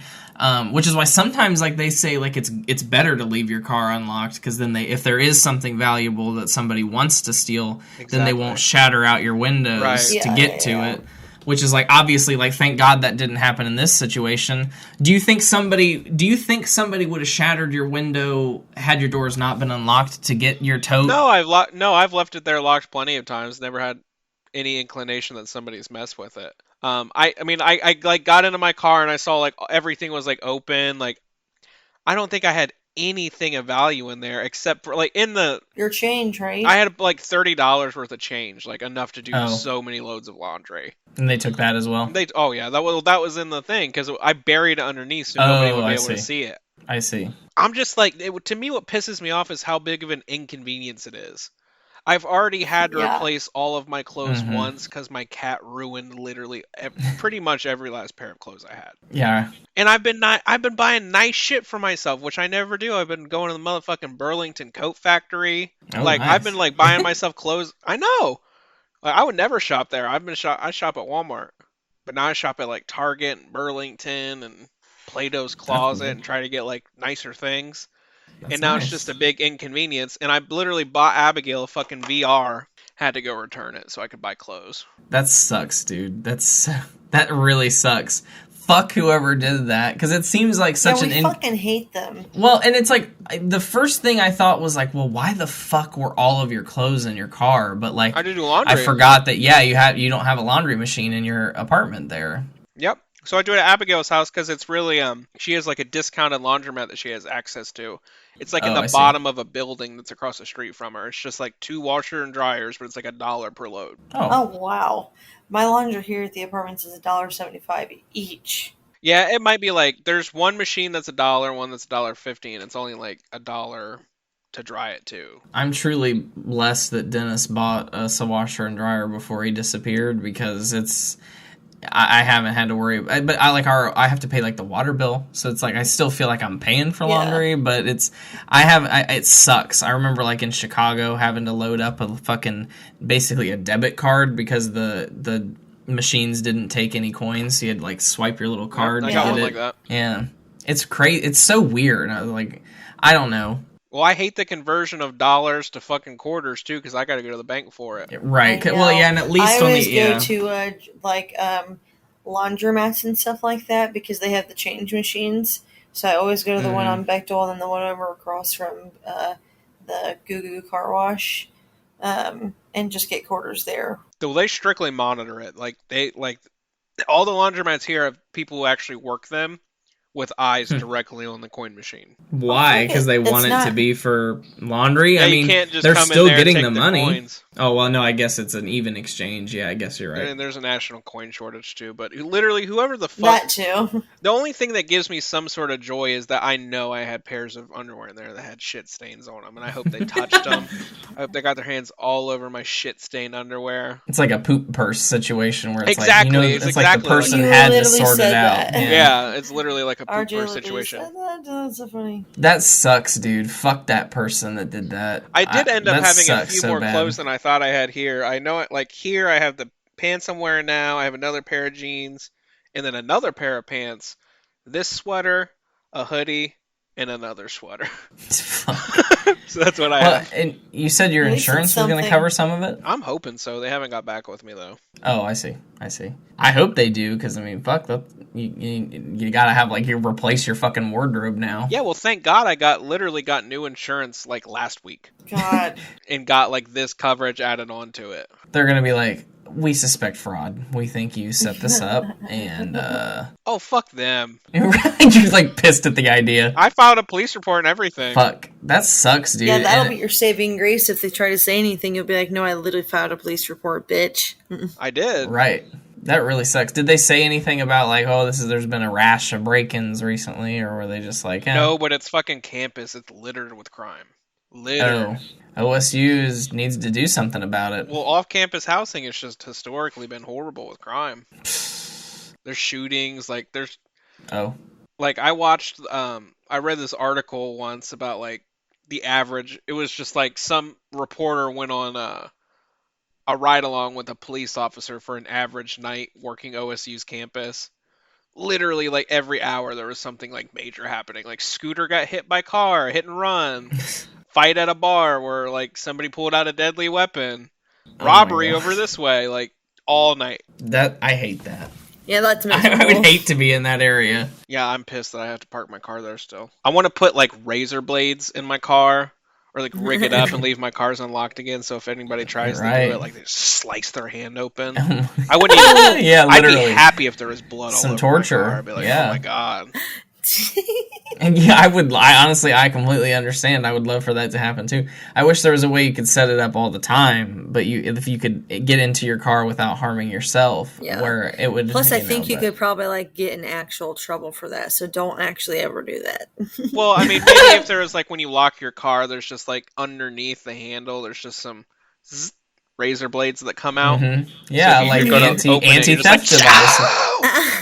Which is why sometimes, like, they say, like, it's better to leave your car unlocked, because then if there is something valuable that somebody wants to steal, then they won't shatter out your windows to get to it. Which is, like, obviously, like, thank God that didn't happen in this situation. Do you think somebody would have shattered your window had your doors not been unlocked to get your tote? No, I've left it there locked plenty of times. Never had any inclination that somebody's messed with it. I like got into my car and I saw like everything was like open. Like, I don't think I had anything of value in there except for like your change, right? I had like $30 worth of change, like enough to do so many loads of laundry. And they took that as well? That was in the thing, because I buried it underneath so nobody would be able to see it. I see. I'm just like, to me what pisses me off is how big of an inconvenience it is. I've already had to replace all of my clothes once because my cat ruined literally pretty much every last pair of clothes I had. Yeah. And I've been buying nice shit for myself, which I never do. I've been going to the motherfucking Burlington coat factory. Nice. I've been like buying myself clothes. I know. Like, I would never shop there. I shop at Walmart, but now I shop at like Target and Burlington and Plato's Closet and try to get like nicer things. That's and now nice. It's just a big inconvenience. And I literally bought Abigail a fucking VR. Had to go return it so I could buy clothes. That sucks, dude. That really sucks. Fuck whoever did that, because it seems like such we fucking hate them. Well, and it's like, the first thing I thought was like, well, why the fuck were all of your clothes in your car? But like, I did do laundry. I forgot that you don't have a laundry machine in your apartment there. Yep. So I do it at Abigail's house because it's really she has like a discounted laundromat that she has access to. It's like in the bottom of a building that's across the street from her. It's just like 2 washer and dryers, but it's like $1 per load. Oh wow. My laundry here at the apartments is $1.75 each. Yeah, it might be like there's one machine that's $1, one that's $1.50, and it's only like $1 to dry it too. I'm truly blessed that Dennis bought a washer and dryer before he disappeared, because I haven't had to worry, but I have to pay like the water bill, so it's like I still feel like I'm paying for laundry, but it sucks. I remember like in Chicago having to load up a fucking basically a debit card because the machines didn't take any coins, so you had to like swipe your little card. I got one like that. Yeah, it's crazy. It's so weird. I don't know. Well, I hate the conversion of dollars to fucking quarters too, because I got to go to the bank for it. Right. Well, yeah, and at least I always go to laundromats and stuff like that because they have the change machines. So I always go to the one on Bechtel and then the one over across from the Goo Goo Car Wash, and just get quarters there. Though they strictly monitor it. Like all the laundromats here have people who actually work them with eyes directly on the coin machine. Why? Because they want it to be for laundry? Yeah, I mean, you can't just they're come in still there and getting take the the money. coins. Oh, well, no, I guess it's an even exchange. Yeah, I guess you're right. And there's a national coin shortage too. But literally, whoever the fuck... That too. The only thing that gives me some sort of joy is that I know I had pairs of underwear in there that had shit stains on them. And I hope they touched them. I hope they got their hands all over my shit-stained underwear. It's like a poop purse situation where it's Exactly, like, it's it's exactly like the person like had to literally sort it said out. that. Yeah, it's literally like a poop RJ purse literally situation. said that. That's so funny. That sucks, dude. Fuck that person that did that. I did end up that having a sucks few so more bad. clothes than I thought I had here. I know it, like here I have the pants I'm wearing now, I have another pair of jeans, and then another pair of pants, this sweater, a hoodie, and another sweater. So that's what I have. And you said your At least insurance it's was going to something. cover some of it? I'm hoping so. They haven't got back with me though. Oh, I see. I hope they do, because, I mean, fuck, you gotta have, like, you replace your fucking wardrobe now. Yeah, well thank God I literally got new insurance like last week. God. And got like this coverage added on to it. They're gonna be like, we suspect fraud. We think you set this up, and, Oh, fuck them. You're, like, pissed at the idea. I filed a police report and everything. Fuck. That sucks, dude. Yeah, that'll And- be your saving grace if they try to say anything. You'll be like, no, I literally filed a police report, bitch. I did. Right. That really sucks. Did they say anything about, like, there's been a rash of break-ins recently, or were they just like, No, but it's fucking campus. It's littered with crime. Littered. OSU needs to do something about it. Well, off-campus housing has just historically been horrible with crime. There's shootings, like there's... Oh. Like, I watched, I read this article once about, like, the average... It was just, like, some reporter went on a ride-along with a police officer for an average night working OSU's campus. Literally, like, every hour there was something, like, major happening. Like, scooter got hit by car, hit and run. Fight at a bar where, like, somebody pulled out a deadly weapon. Robbery over this way, like, all night. I hate that. Yeah, that's I would hate to be in that area. Yeah, I'm pissed that I have to park my car there still. I want to put, like, razor blades in my car, or, like, rig it up and leave my cars unlocked again, so if anybody tries to do it, like, they just slice their hand open. I wouldn't even... Yeah, literally. I'd be happy if there was blood all over torture. my car. I'd be like, yeah. Oh my god. And yeah, I completely understand. I would love for that to happen too. I wish there was a way you could set it up all the time, but if you could get into your car without harming yourself, where it would. Plus, I think you could probably like get in actual trouble for that. So don't actually ever do that. Well, I mean, maybe if there was like when you lock your car, there's just like underneath the handle, there's just some razor blades that come out. Mm-hmm. Yeah, so like anti-theft like, device.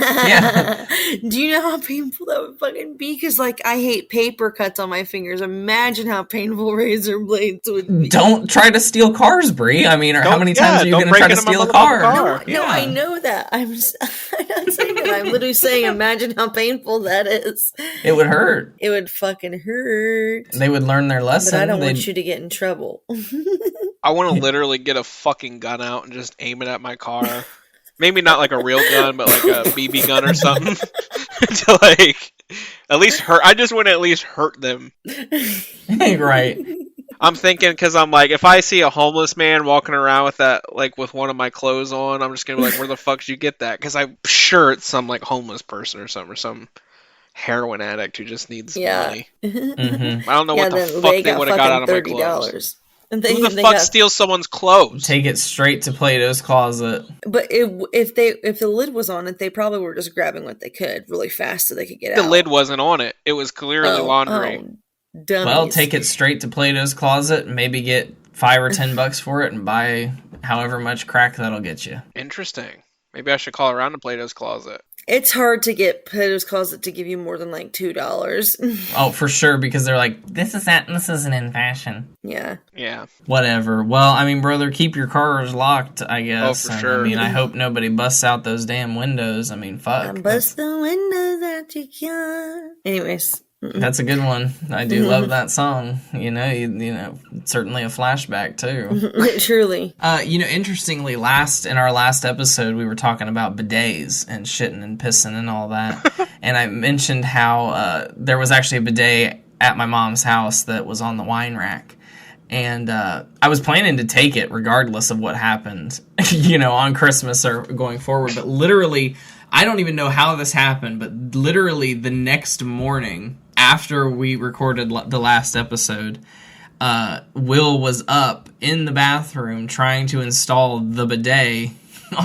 Yeah. Do you know how painful that would fucking be? Because, like, I hate paper cuts on my fingers. Imagine how painful razor blades would be. Don't try to steal cars, Bree. I mean, how many times are you going to try to steal a car? No, I know that. I'm not saying that. I'm literally saying imagine how painful that is. It would hurt. It would fucking hurt. They would learn their lesson. But I don't want you to get in trouble. I want to literally get a fucking gun out and just aim it at my car. Maybe not like a real gun, but like a BB gun or something. To like at least hurt. I just want to at least hurt them. Right. I'm thinking because I'm like, if I see a homeless man walking around with that, like with one of my clothes on, I'm just gonna be like, where the fuck did you get that? Because I'm sure it's some like homeless person or something, or some heroin addict who just needs money. Mm-hmm. I don't know what the fuck they would have got out of my clothes. And who the fuck steals someo's clothes? Take it straight to Plato's closet. But if the lid was on it, they probably were just grabbing what they could really fast so they could get out. The lid wasn't on it. It was clearly laundry. Well, take it straight to Plato's closet and maybe get $5 or $10 for it and buy however much crack that'll get you. Interesting. Maybe I should call around to Plato's closet. It's hard to get Plato's closet to give you more than like $2. Oh, for sure, because they're like, this isn't in fashion. Yeah. Yeah. Whatever. Well, I mean, brother, keep your cars locked, I guess. Oh, for sure. I mean, I hope nobody busts out those damn windows. I mean, fuck. Bust the windows out your car. Anyways, That's a good one. I do love that song. You know, certainly a flashback too. Truly. Interestingly, in our last episode, we were talking about bidets and shitting and pissing and all that, and I mentioned how there was actually a bidet at my mom's house that was on the wine rack, and I was planning to take it regardless of what happened, on Christmas or going forward. But literally, I don't even know how this happened, but literally the next morning, after we recorded the last episode, Will was up in the bathroom trying to install the bidet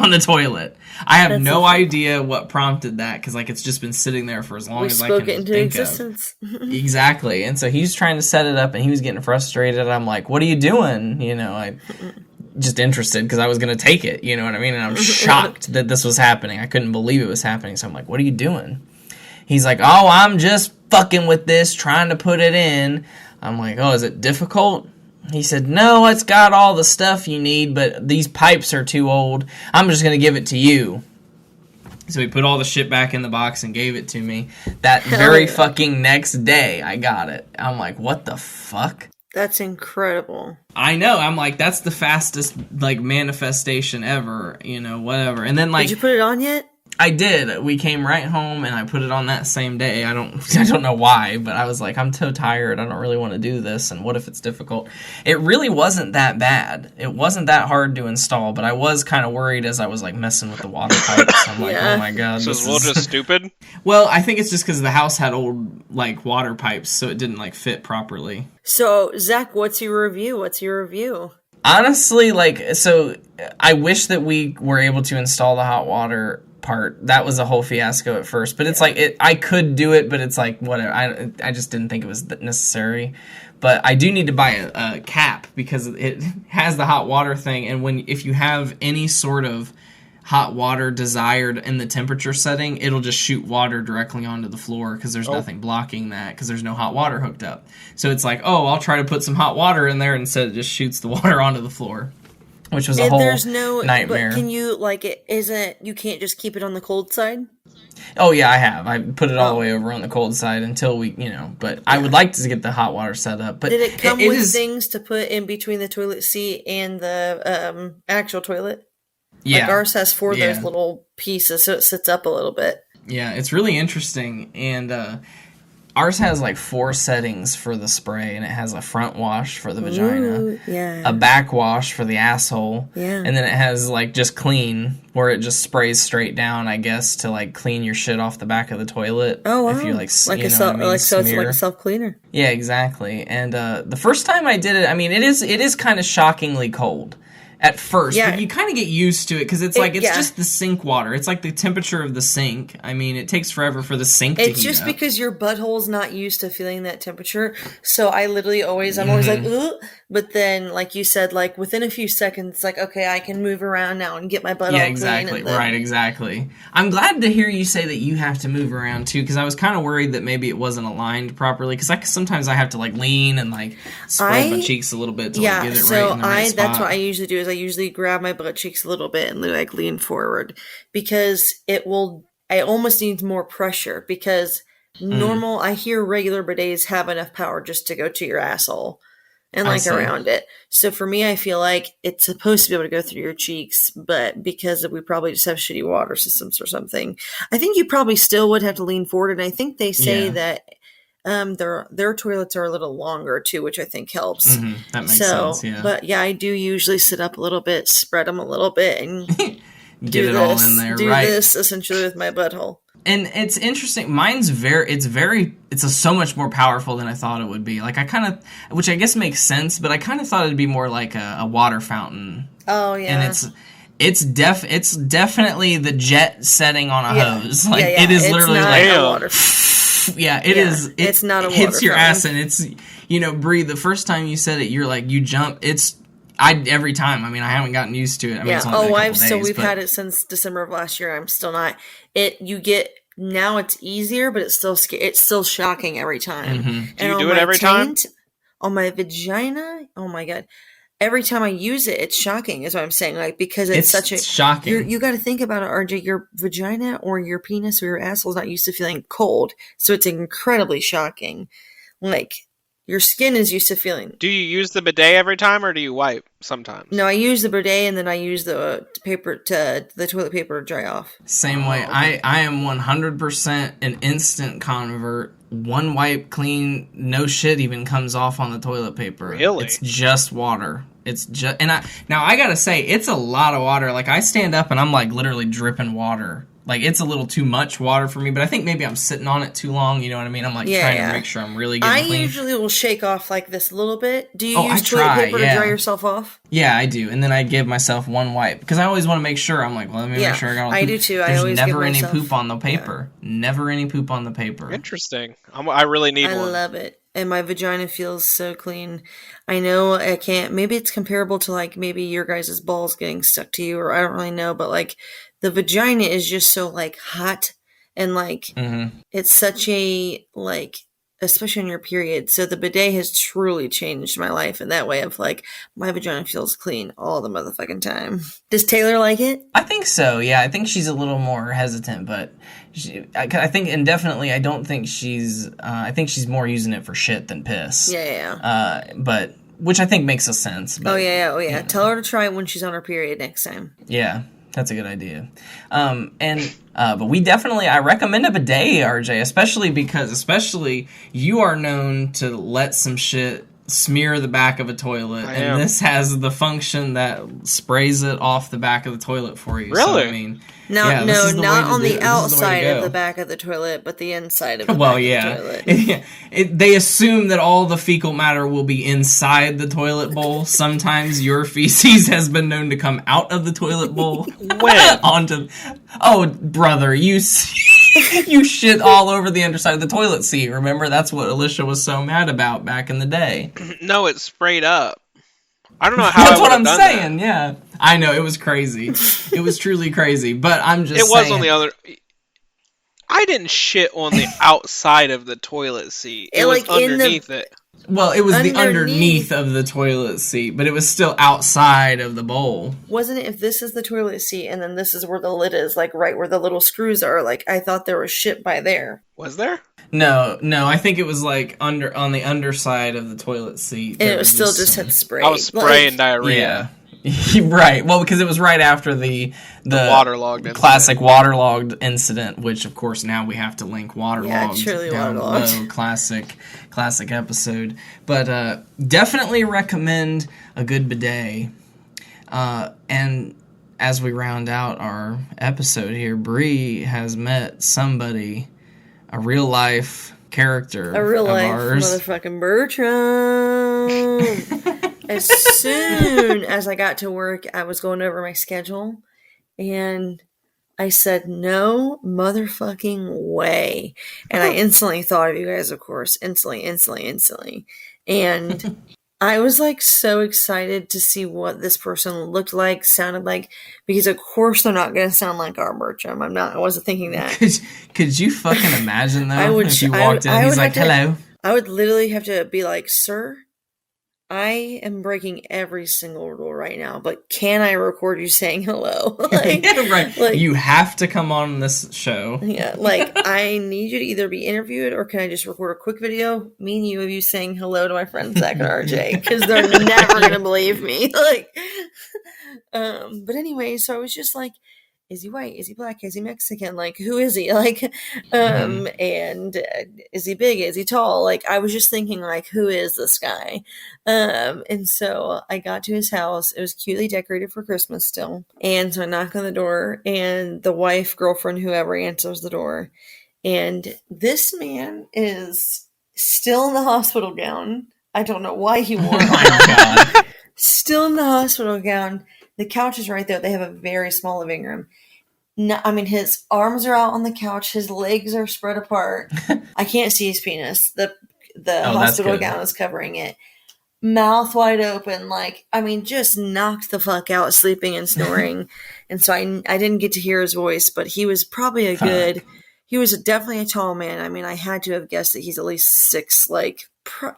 on the toilet. I have no idea what prompted that, because it's just been sitting there for as long as I can think of. We spoke it into existence. Exactly. And so he's trying to set it up, and he was getting frustrated. I'm like, what are you doing? I just interested because I was going to take it, you know what I mean? And I'm shocked that this was happening. I couldn't believe it was happening. So I'm like, what are you doing? He's like, oh, I'm just fucking with this, trying to put it in. I'm like, oh, is it difficult? He said, no, it's got all the stuff you need, but these pipes are too old. I'm just going to give it to you. So he put all the shit back in the box and gave it to me. That very fucking next day, I got it. I'm like, what the fuck? That's incredible. I know. I'm like, that's the fastest, manifestation ever, whatever. And then, Did you put it on yet? I did. We came right home, and I put it on that same day. I don't know why, but I was like, I'm so tired. I don't really want to do this, and what if it's difficult? It really wasn't that bad. It wasn't that hard to install, but I was kind of worried as I was, messing with the water pipes. I'm like, oh my god. So is Will just stupid? Well, I think it's just because the house had old, water pipes, so it didn't, fit properly. So, Zach, what's your review? Honestly, so I wish that we were able to install the hot water part. That was a whole fiasco at first, but it's I could do it, but it's whatever. I just didn't think it was necessary. But I do need to buy a cap, because it has the hot water thing, and if you have any sort of hot water desired in the temperature setting, it'll just shoot water directly onto the floor, because there's nothing blocking that, because there's no hot water hooked up. So it's I'll try to put some hot water in there, instead it just shoots the water onto the floor. Which was a whole nightmare. But can you, you can't just keep it on the cold side? Oh, yeah, I have. I put it all the way over on the cold side until we, but I would like to get the hot water set up. But did it come with things to put in between the toilet seat and the actual toilet? Yeah. Ours has 4 of those little pieces, so it sits up a little bit. Yeah, it's really interesting, and ours has 4 settings for the spray, and it has a front wash for the vagina, a back wash for the asshole, and then it has just clean, where it just sprays straight down, I guess, to clean your shit off the back of the toilet. Oh, wow. If you so it's like a self cleaner. Yeah, exactly. And the first time I did it, it is kind of shockingly cold at first, but you kind of get used to it, because it's just the sink water. It's the temperature of the sink. it takes forever for the sink to heat up. It's just because your butthole's not used to feeling that temperature. So I'm always like, ugh. But then, like you said, within a few seconds, okay, I can move around now and get my butt all clean. Exactly. Right, exactly. I'm glad to hear you say that you have to move around too, because I was kind of worried that maybe it wasn't aligned properly, because sometimes I have to lean and spread my cheeks a little bit to get it right in the right spot. That's what I usually do, is I usually grab my butt cheeks a little bit and lean forward, because I almost need more pressure, because I hear regular bidets have enough power just to go to your asshole and around it. So for me, I feel like it's supposed to be able to go through your cheeks, but because we probably just have shitty water systems or something, I think you probably still would have to lean forward. And I think they say that their toilets are a little longer too, which I think helps. That makes sense. Yeah. But yeah, I do usually sit up a little bit, spread them a little bit, and get it all in there. Do this essentially with my butthole. And it's interesting. Mine's it's so much more powerful than I thought it would be. Which I guess makes sense, but I kind of thought it'd be more like a water fountain. Oh yeah. And it's definitely the jet setting on a hose. It is literally water. Yeah, it is. It's not a water hits your fountain. ass, and it's Bree. The first time you said it, you're you jump. Every time. I haven't gotten used to it. It's only been a couple days, we've had it since December of last year. I'm still not. Now it's easier, but it's still shocking every time. Do you do it every time? On my vagina, oh my god. every time I use it, it's shocking, is what I'm saying. Like, because it's such a shocking. You got to think about it, RJ. Your vagina or your penis or your asshole is not used to feeling cold, so it's incredibly shocking. Like, your skin is used to feeling. Do you use the bidet every time, or do you wipe sometimes? No, I use the bidet and then I use the toilet paper to dry off. Same way. I am 100% an instant convert. One wipe clean, no shit even comes off on the toilet paper. Really? It's just water. It's just, and I gotta say, it's a lot of water. Like, I stand up and I'm like literally dripping water. Like, it's a little too much water for me, but I think maybe I'm sitting on it too long, you know what I mean? I'm like trying to make sure I'm really getting clean. I usually will shake off like this a little bit. Do you use I toilet try, paper to dry yourself off? Yeah, I do. And then I give myself one wipe. Because I always want to make sure. I'm like, well, let me make sure I got all the I poop. do too. There's I always never give any myself, poop on the paper. Never any poop on the paper. Interesting. I really need one. I love it. And my vagina feels so clean. I know I can't, maybe it's comparable to like maybe your guys' balls getting stuck to you, or I don't really know, but like the vagina is just so like hot and like it's such a like, especially on your period. So the bidet has truly changed my life in that way of like my vagina feels clean all the motherfucking time. Does Taylor like it? I think so. Yeah, I think she's a little more hesitant, but I think, and definitely, I don't think she's. I think she's more using it for shit than piss. Yeah. But which I think makes a sense. But, oh yeah. Tell her to try it when she's on her period next time. Yeah. That's a good idea. But we definitely, I recommend a bidet, RJ, especially you are known to let some shit smear the back of a toilet. And this has the function that sprays it off the back of the toilet for you. Really? So, I mean, No, not on the outside of the back of the toilet, but the inside of the back of the toilet. They assume that all the fecal matter will be inside the toilet bowl. Sometimes your feces has been known to come out of the toilet bowl. When? Oh, brother, you shit all over the underside of the toilet seat. Remember, that's what Alicia was so mad about back in the day. No, it's sprayed up. I don't know how. That's what I'm saying. That. Yeah, I know it was crazy. It was truly crazy. But I'm just. It was on the other. I didn't shit on the outside of the toilet seat. It was underneath it. Well, it was the underneath of the toilet seat, but it was still outside of the bowl. Wasn't it if this is the toilet seat and then this is where the lid is, like right where the little screws are? Like, I thought there was shit by there. Was there? No, I think it was like on the underside of the toilet seat. And it was still just had spray. I was spraying diarrhea. Yeah. Right. Well, because it was right after the waterlogged classic waterlogged incident, which of course now we have to link waterlogged. Yeah, truly down waterlogged. Below. Classic episode. But definitely recommend a good bidet. And as we round out our episode here, Bree has met somebody, a real life character, a real life ours. Motherfucking Bertram. As soon as I got to work, I was going over my schedule, and I said, no motherfucking way. And I instantly thought of you guys, of course. Instantly. And I was like so excited to see what this person looked like, sounded like, because of course they're not going to sound like our Bertram. I wasn't thinking that. Could you fucking imagine though? If you walked in and he's like, hello. I would literally have to be like, sir, I am breaking every single rule right now, but can I record you saying hello? Right. Like, you have to come on this show. Yeah, like, I need you to either be interviewed or can I just record a quick video, me and you, of you saying hello to my friends Zach and RJ, because they're never going to believe me. But anyway, so I was just like, is he white? Is he black? Is he Mexican? Like, who is he? And is he big? Is he tall? Like, I was just thinking, like, who is this guy? And so I got to his house. It was cutely decorated for Christmas still. And so I knock on the door, and the wife, girlfriend, whoever answers the door. And this man is still in the hospital gown. I don't know why he wore it. Oh my God. Still in the hospital gown. The couch is right there. They have a very small living room. No, I mean, his arms are out on the couch. His legs are spread apart. I can't see his penis. The hospital gown is covering it. Mouth wide open. Like, I mean, just knocked the fuck out, sleeping and snoring. And so I didn't get to hear his voice, but he was probably he was definitely a tall man. I mean, I had to have guessed that he's at least 6. Like,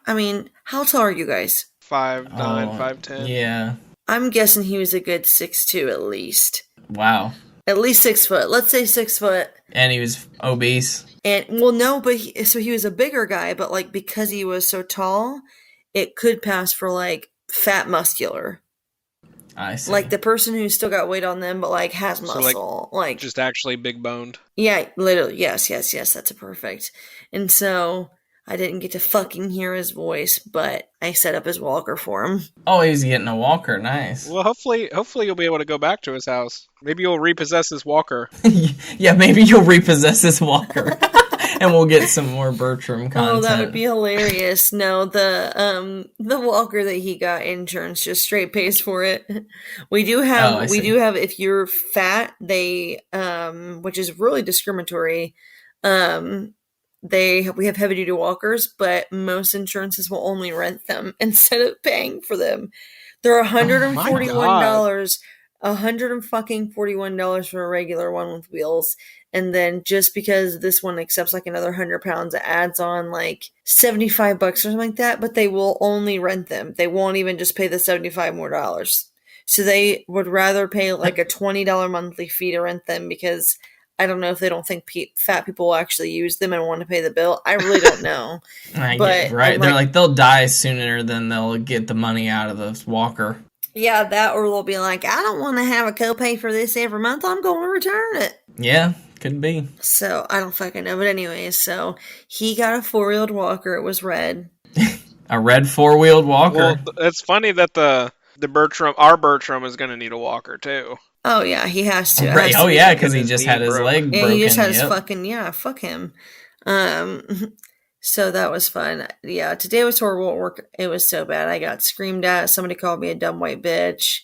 I mean, how tall are you guys? 5'9", Oh, 5'10". yeah. I'm guessing he was a good 6'2" at least. Wow. At least 6 foot. Let's say 6 foot. And he was obese. And well, no, but so he was a bigger guy, but like because he was so tall, it could pass for like fat muscular. I see. Like the person who still got weight on them, but like has So, muscle. Like Just actually big boned. yeah, literally. Yes. That's a perfect. And so I didn't get to fucking hear his voice, but I set up his walker for him. Oh, he was getting a walker. Nice. Well, hopefully you'll be able to go back to his house. Maybe you'll repossess his walker. Yeah, maybe you'll repossess his walker. And we'll get some more Bertram content. Oh, that would be hilarious. No, the walker that he got, insurance just straight pays for it. We do have if you're fat, they which is really discriminatory. We have heavy duty walkers, but most insurances will only rent them instead of paying for them. They're $141. $141 for a regular one with wheels. And then just because this one accepts like another 100 pounds, it adds on like $75 or something like that, but they will only rent them. They won't even just pay the $75 more. So they would rather pay like a $20 monthly fee to rent them because I don't know if they don't think fat people will actually use them and want to pay the bill. I really don't know. They're like, they'll die sooner than they'll get the money out of this walker. Yeah, that or they'll be like, I don't want to have a copay for this every month. I'm going to return it. Yeah, could be. So, I don't fucking know. But anyways, so he got a 4-wheeled walker. It was red. A red 4-wheeled walker? Well, it's funny that our Bertram is going to need a walker, too. Oh, yeah, he has to. Right. Oh, yeah, because he just had his leg broken. Yeah, he just had his fuck him. So that was fun. Yeah, today was horrible at work. It was so bad. I got screamed at. Somebody called me a dumb white bitch.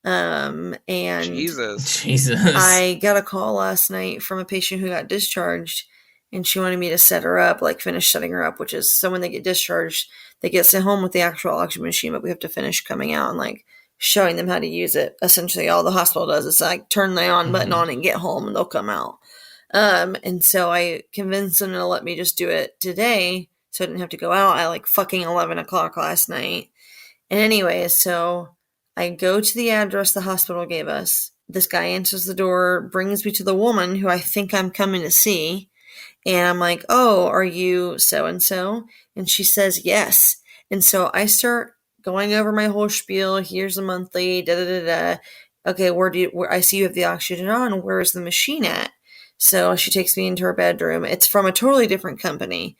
And Jesus. I got a call last night from a patient who got discharged, and she wanted me to set her up, like finish setting her up, which is so when they get discharged, they get sent home with the actual oxygen machine, but we have to finish coming out and like showing them how to use it. Essentially, all the hospital does is like turn the on button on and get home, and they'll come out. And so I convinced them to let me just do it today, so I didn't have to go out at like fucking 11 o'clock last night. And anyway, so I go to the address the hospital gave us. This guy answers the door, brings me to the woman who I think I'm coming to see. And I'm like, oh, are you so-and-so? And she says, yes. And so I start going over my whole spiel. Here's the monthly, da-da-da-da. Okay, where I see you have the oxygen on. Where is the machine at? So she takes me into her bedroom. It's from a totally different company.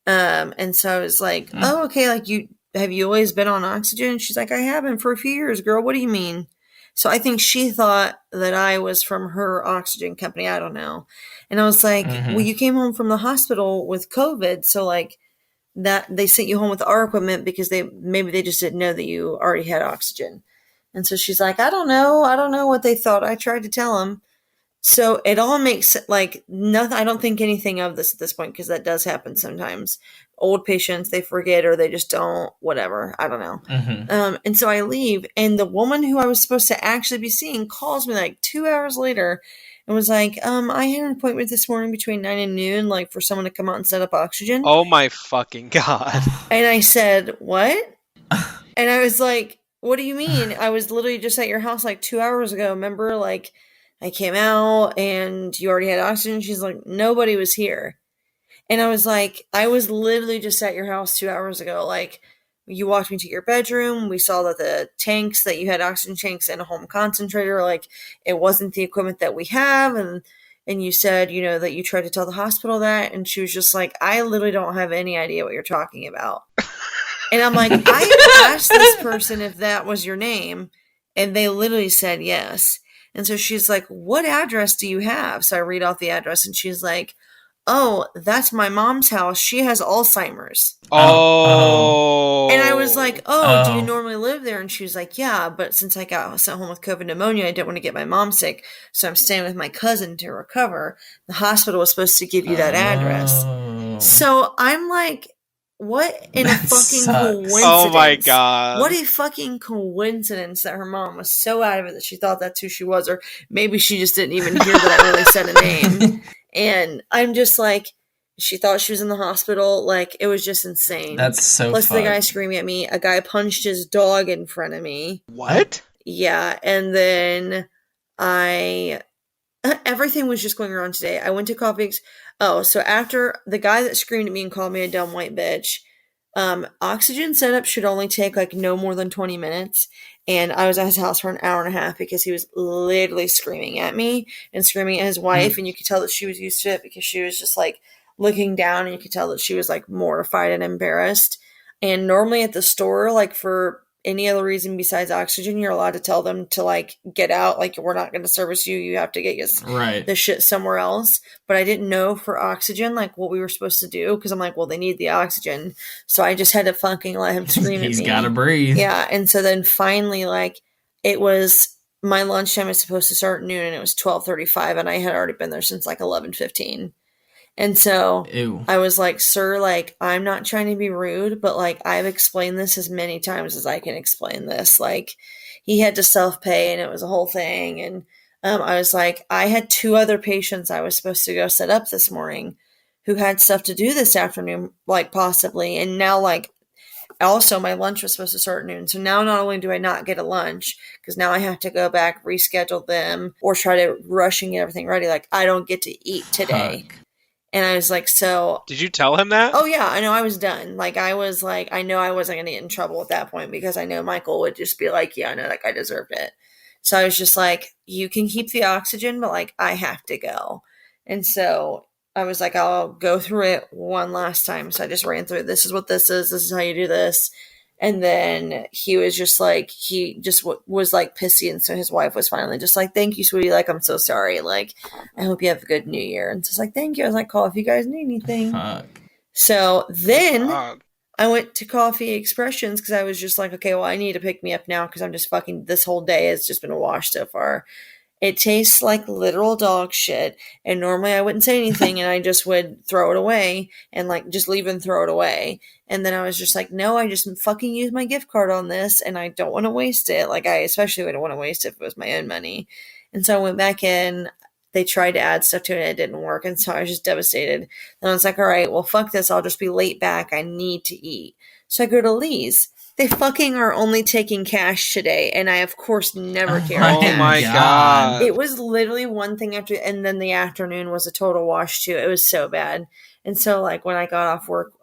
And so I was like, oh, okay, like have you always been on oxygen? She's like, I haven't for a few years, girl. What do you mean? So I think she thought that I was from her oxygen company. I don't know. And I was like, well, you came home from the hospital with COVID. So like that they sent you home with our equipment because maybe they just didn't know that you already had oxygen. And so she's like, I don't know. I don't know what they thought. I tried to tell them. So it all makes like nothing. I don't think anything of this at this point because that does happen sometimes. Old patients, they forget or they just don't, whatever. I don't know. And so I leave, and the woman who I was supposed to actually be seeing calls me like 2 hours later and was like, I had an appointment this morning between 9 and noon, like for someone to come out and set up oxygen. Oh my fucking God. And I said, what? And I was like, what do you mean? I was literally just at your house like 2 hours ago. Remember, like, I came out and you already had oxygen. She's like, nobody was here. And I was like, I was literally just at your house 2 hours ago. Like, you walked me to your bedroom. We saw that the tanks, that you had oxygen tanks and a home concentrator, like it wasn't the equipment that we have. And you said, you know, that you tried to tell the hospital that. And she was just like, I literally don't have any idea what you're talking about. And I'm like, I asked this person if that was your name. And they literally said yes. And so she's like, what address do you have? So I read off the address and she's like, oh, that's my mom's house. She has Alzheimer's. Oh. And I was like, oh, do you normally live there? And she was like, yeah, but since I got sent home with COVID pneumonia, I didn't want to get my mom sick. So I'm staying with my cousin to recover. The hospital was supposed to give you that address. So I'm like, what in a fucking coincidence. Oh my God. What a fucking coincidence that her mom was so out of it that she thought that's who she was. Or maybe she just didn't even hear that I really said a name. And I'm just like, She thought she was in the hospital. Like, it was just insane. That's so Plus, the guy fucked. screaming at me. A guy punched his dog in front of me. What? Yeah, and then everything was just going around today. I went to coffee. So after the guy that screamed at me and called me a dumb white bitch, oxygen setup should only take like no more than 20 minutes. And I was at his house for an hour and a half because he was literally screaming at me and screaming at his wife. And you could tell that she was used to it because she was just like looking down, and you could tell that she was like mortified and embarrassed. And normally at the store, like for any other reason besides oxygen, you're allowed to tell them to like get out. Like, we're not going to service you. You have to get the shit somewhere else. But I didn't know for oxygen, like what we were supposed to do. Cause I'm like, well, they need the oxygen. So I just had to fucking let him scream at me. He's got to breathe. Yeah. And so then finally, like, it was my lunchtime is supposed to start at noon, and it was 12:35, and I had already been there since like 11:15. And so Ew. I was like, sir, like, I'm not trying to be rude, but like, I've explained this as many times as I can explain this. Like, he had to self-pay, and it was a whole thing. And I was like, I had 2 other patients I was supposed to go set up this morning who had stuff to do this afternoon, like possibly. And now, like, also my lunch was supposed to start at noon. So now not only do I not get a lunch, because now I have to go back, reschedule them, or try to rush and get everything ready. Like, I don't get to eat today. Fuck. And I was like, so... Did you tell him that? Oh, yeah, I know I was done. Like, I was like, I know I wasn't going to get in trouble at that point, because I know Michael would just be like, yeah, I know that guy deserved it. So I was just like, you can keep the oxygen, but like, I have to go. And so I was like, I'll go through it one last time. So I just ran through, this is what this is. This is how you do this. And then he was just like, he just was like pissy. And so his wife was finally just like, thank you, sweetie. Like, I'm so sorry. Like, I hope you have a good New Year. And so it's like, thank you. I was like, call if you guys need anything. Fuck. So then God. I went to Coffee Expressions because I was just like, okay, well, I need to pick me up now because I'm just fucking, this whole day has just been a wash so far. It tastes like literal dog shit. And normally I wouldn't say anything, and I just would throw it away and like just leave and throw it away. And then I was just like, no, I just fucking used my gift card on this, and I don't want to waste it. Like, I especially wouldn't want to waste it if it was my own money. And so I went back in. They tried to add stuff to it, and it didn't work. And so I was just devastated. And I was like, all right, well, fuck this. I'll just be late back. I need to eat. So I go to Lee's. They fucking are only taking cash today. And I, of course, never carry my cash. Oh my God. It was literally one thing after, and then the afternoon was a total wash too. It was so bad. And so, like, when I got off work,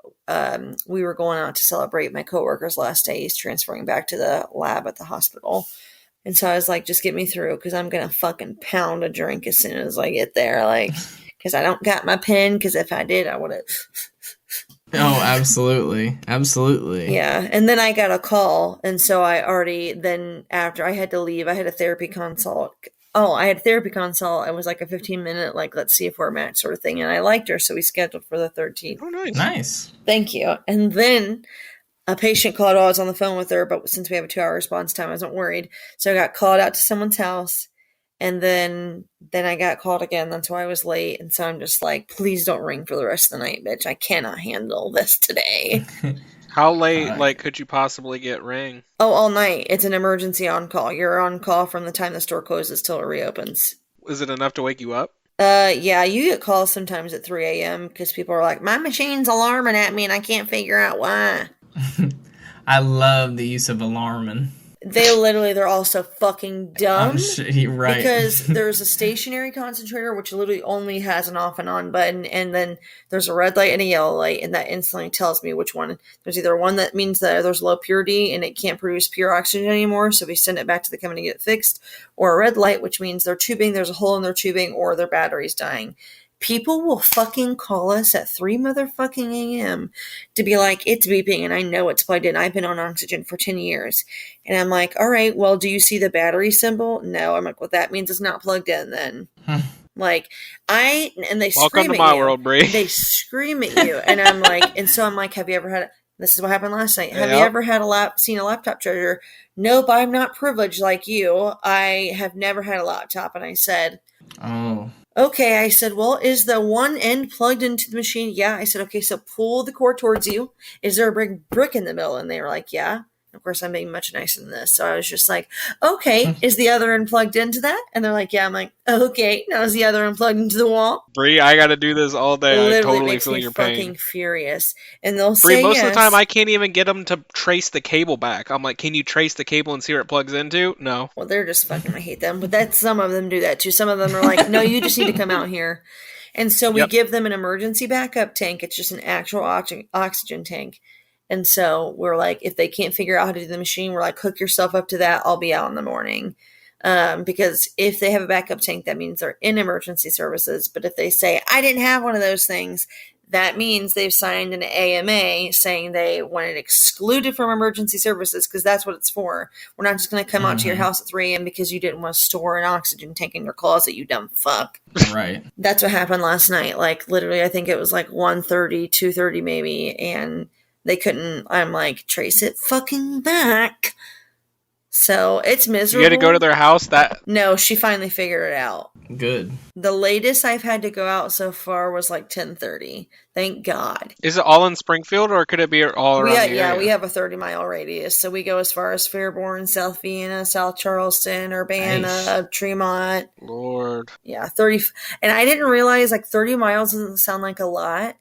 we were going out to celebrate my coworker's last day. He's transferring back to the lab at the hospital. And so I was like, just get me through, because I'm going to fucking pound a drink as soon as I get there. Like, because I don't got my pen, because if I did, I would have. Oh, absolutely. Absolutely. Yeah. And then I got a call. And so then after I had to leave, I had a therapy consult. I had a therapy consult. It was like a 15-minute, like, let's see if we're a match sort of thing. And I liked her. So we scheduled for the 13th. Oh, nice. Nice. Thank you. And then a patient called while I was on the phone with her. But since we have a 2-hour response time, I wasn't worried. So I got called out to someone's house. And then I got called again. That's why I was late. And so I'm just like, please don't ring for the rest of the night, bitch. I cannot handle this today. How late, like, could you possibly get ring? Oh, all night. It's an emergency on call. You're on call from the time the store closes till it reopens. Is it enough to wake you up? Yeah, you get calls sometimes at 3 a.m. because people are like, my machine's alarming at me and I can't figure out why. I love the use of alarming. They're all so fucking dumb. I'm sure you're right. Because there's a stationary concentrator, which literally only has an off and on button, and then there's a red light and a yellow light, and that instantly tells me which one. There's either one that means that there's low purity and it can't produce pure oxygen anymore, so we send it back to the company to get it fixed, or a red light, which means their tubing, there's a hole in their tubing, or their battery's dying. People will fucking call us at 3 motherfucking a.m. to be like, it's beeping, and I know it's plugged in. I've been on oxygen for 10 years. And I'm like, all right, well, do you see the battery symbol? No. I'm like, well, that means it's not plugged in then. Like, and they scream Welcome to at my you. world, Bree. They scream at you. And I'm like, and so I'm like, have you ever had, this is what happened last night. Have you ever had seen a laptop charger? Nope, I'm not privileged like you. I have never had a laptop. And I said, oh. Okay, I said, well, is the one end plugged into the machine? Yeah. I said, okay, so pull the cord towards you. Is there a big brick in the middle? And they were like, yeah. Of course, I'm being much nicer than this. So I was just like, okay, is the other end plugged into that? And they're like, yeah. I'm like, okay, now is the other end plugged into the wall? Bree, I got to do this all day. Literally I totally makes feel me your fucking pain. furious. And they'll Bree, say most yes. of the time I can't even get them to trace the cable back. I'm like, can you trace the cable and see where it plugs into? No. Well, they're just fucking, I hate them. But some of them do that too. Some of them are like, no, you just need to come out here. And so we give them an emergency backup tank. It's just an actual oxygen tank. And so we're like, if they can't figure out how to do the machine, we're like, hook yourself up to that. I'll be out in the morning. Because if they have a backup tank, that means they're in emergency services. But if they say, I didn't have one of those things, that means they've signed an AMA saying they want it excluded from emergency services, because that's what it's for. We're not just going to come out to your house at 3 a.m. because you didn't want to store an oxygen tank in your closet, you dumb fuck. Right. That's what happened last night. Like, literally, I think it was like 1:30, 2:30 maybe, and they couldn't, I'm like, trace it fucking back. So it's miserable. You had to go to their house? No, she finally figured it out. Good. The latest I've had to go out so far was like 10:30. Thank God. Is it all in Springfield, or could it be all around the area? Yeah, we have a 30-mile radius. So we go as far as Fairborn, South Vienna, South Charleston, Urbana, Tremont. Lord. Yeah, 30. And I didn't realize, like, 30 miles doesn't sound like a lot.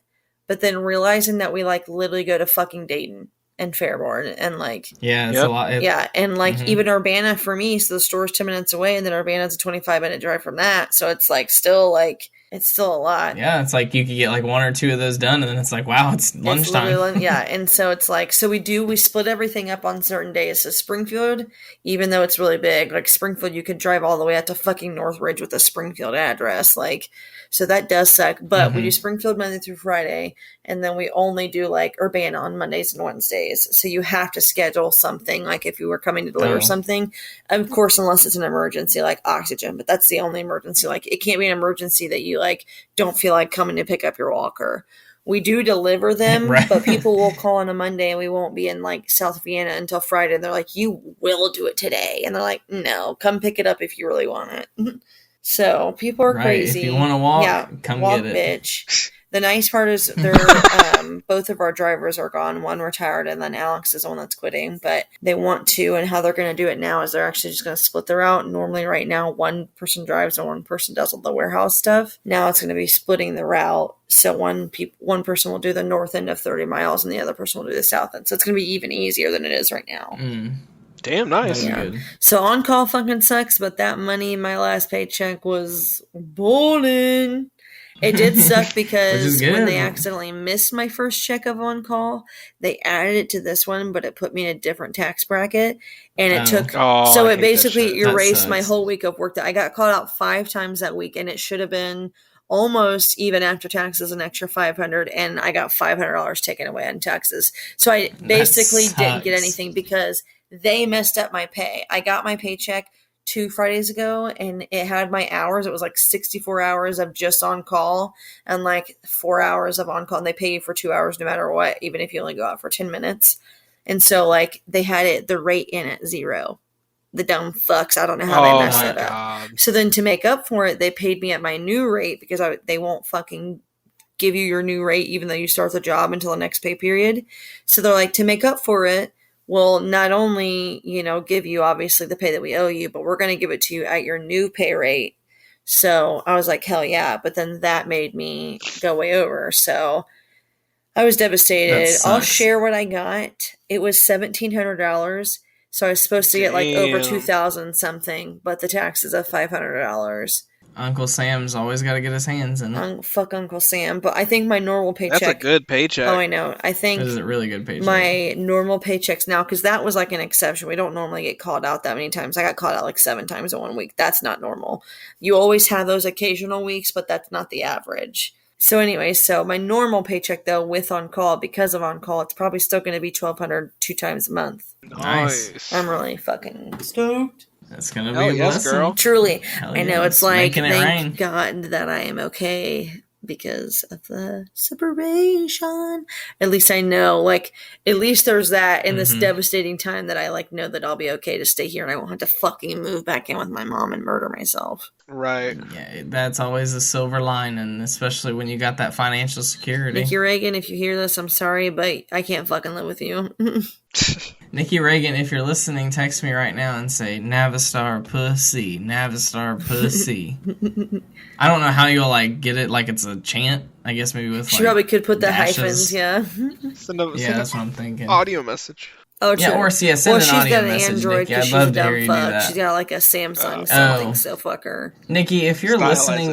But then realizing that we, like, literally go to fucking Dayton and Fairborn and, like... Yeah, it's a lot. And, like, even Urbana for me, so the store's 10 minutes away, and then Urbana's a 25-minute drive from that. So it's, like, still, like... It's still a lot. Yeah, it's like you could get like 1 or 2 of those done, and then it's like, wow, it's lunchtime. Yeah, and so it's like, so we split everything up on certain days. So Springfield, even though it's really big, like Springfield, you could drive all the way out to fucking Northridge with a Springfield address. Like, so that does suck. But we do Springfield Monday through Friday, and then we only do like Urbana on Mondays and Wednesdays. So you have to schedule something, like if you were coming to deliver something, of course, unless it's an emergency like oxygen, but that's the only emergency. Like, it can't be an emergency that you like don't feel like coming to pick up your walker. We do deliver them, but people will call on a Monday and we won't be in like South Vienna until Friday. And they're like, you will do it today. And they're like, no, come pick it up if you really want it. So people are crazy. If you want to walk, come walk, get it. Bitch. The nice part is both of our drivers are gone. One retired, and then Alex is the one that's quitting. But they want to, and how they're going to do it now is they're actually just going to split their route. Normally, right now, one person drives and one person does all the warehouse stuff. Now it's going to be splitting the route. So one person will do the north end of 30 miles, and the other person will do the south end. So it's going to be even easier than it is right now. Damn nice. Yeah. So on-call fucking sucks, but that money in my last paycheck was bowling. It did suck because when they accidentally missed my first check of on-call, they added it to this one, but it put me in a different tax bracket. And it took... so it basically erased my whole week of work. That I got called out 5 times that week, and it should have been almost even after taxes an extra $500, and I got $500 taken away on taxes. So I basically didn't get anything because they messed up my pay. I got my paycheck 2 Fridays ago, and it had my hours. It was like 64 hours of just on call and like 4 hours of on call, and they pay you for 2 hours no matter what, even if you only go out for 10 minutes. And so like they had the rate in at 0. The dumb fucks. I don't know how they messed that up. So then to make up for it, they paid me at my new rate because they won't fucking give you your new rate even though you start the job until the next pay period. So they're like, to make up for it, we'll not only, give you obviously the pay that we owe you, but we're going to give it to you at your new pay rate. So I was like, hell yeah. But then that made me go way over. So I was devastated. I'll share what I got. It was $1,700. So I was supposed to get like over $2,000 something, but the taxes of $500. Uncle Sam's always got to get his hands in it. Fuck Uncle Sam. But I think my normal paycheck... That's a good paycheck. Oh, I know. I think... This is a really good paycheck. My normal paychecks now, because that was like an exception. We don't normally get called out that many times. I got called out like 7 times in 1 week. That's not normal. You always have those occasional weeks, but that's not the average. So anyway, so my normal paycheck, though, with on-call, because of on-call, it's probably still going to be $1,200 2 times a month. Nice. I'm really fucking stoked. That's going to be a blessing. Girl. Truly. Hell I know, yeah. it's like, thank rain. God that I am okay because of the separation. At least I know, like, at least there's that in this devastating time that I, like, know that I'll be okay to stay here and I won't have to fucking move back in with my mom and murder myself. Right. Yeah, that's always a silver lining, especially when you got that financial security. Nikki Reagan, if you hear this, I'm sorry, but I can't fucking live with you. Nikki Reagan, if you're listening, text me right now and say, Navistar pussy, Navistar pussy. I don't know how you'll, like, get it like it's a chant. I guess maybe with, She like, probably could put the dashes. hyphens, yeah. Send a That's what I'm thinking. audio message. Oh, true. Yeah, or send well, an she's audio got an message, Android Nikki. because I'd she's a love to hear dumb you do fuck. that. She's got like a Samsung something, so fuck her. Nikki, if you're Stylize listening,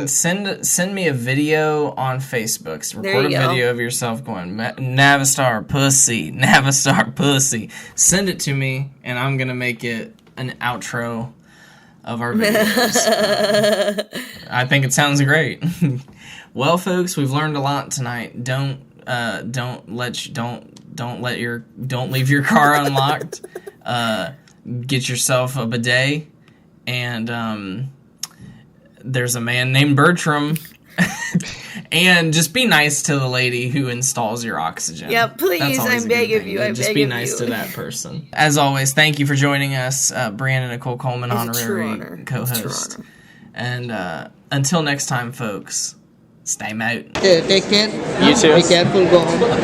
it. send me a video on Facebook. There Record a you go. video of yourself going, Navistar pussy, Navistar pussy. Send it to me, and I'm going to make it an outro of our videos. I think it sounds great. Well, folks, we've learned a lot tonight. Don't leave your car unlocked. Get yourself a bidet, and there's a man named Bertram. And just be nice to the lady who installs your oxygen. Yeah, please, That's always I a beg good of thing. you, I Just beg be of nice you. to that person. As always, thank you for joining us, Brandon Nicole Coleman, It's a true honorary honor. co-host. It's a true And until next time, folks, stay out. Take care. You too. Be careful. Go home.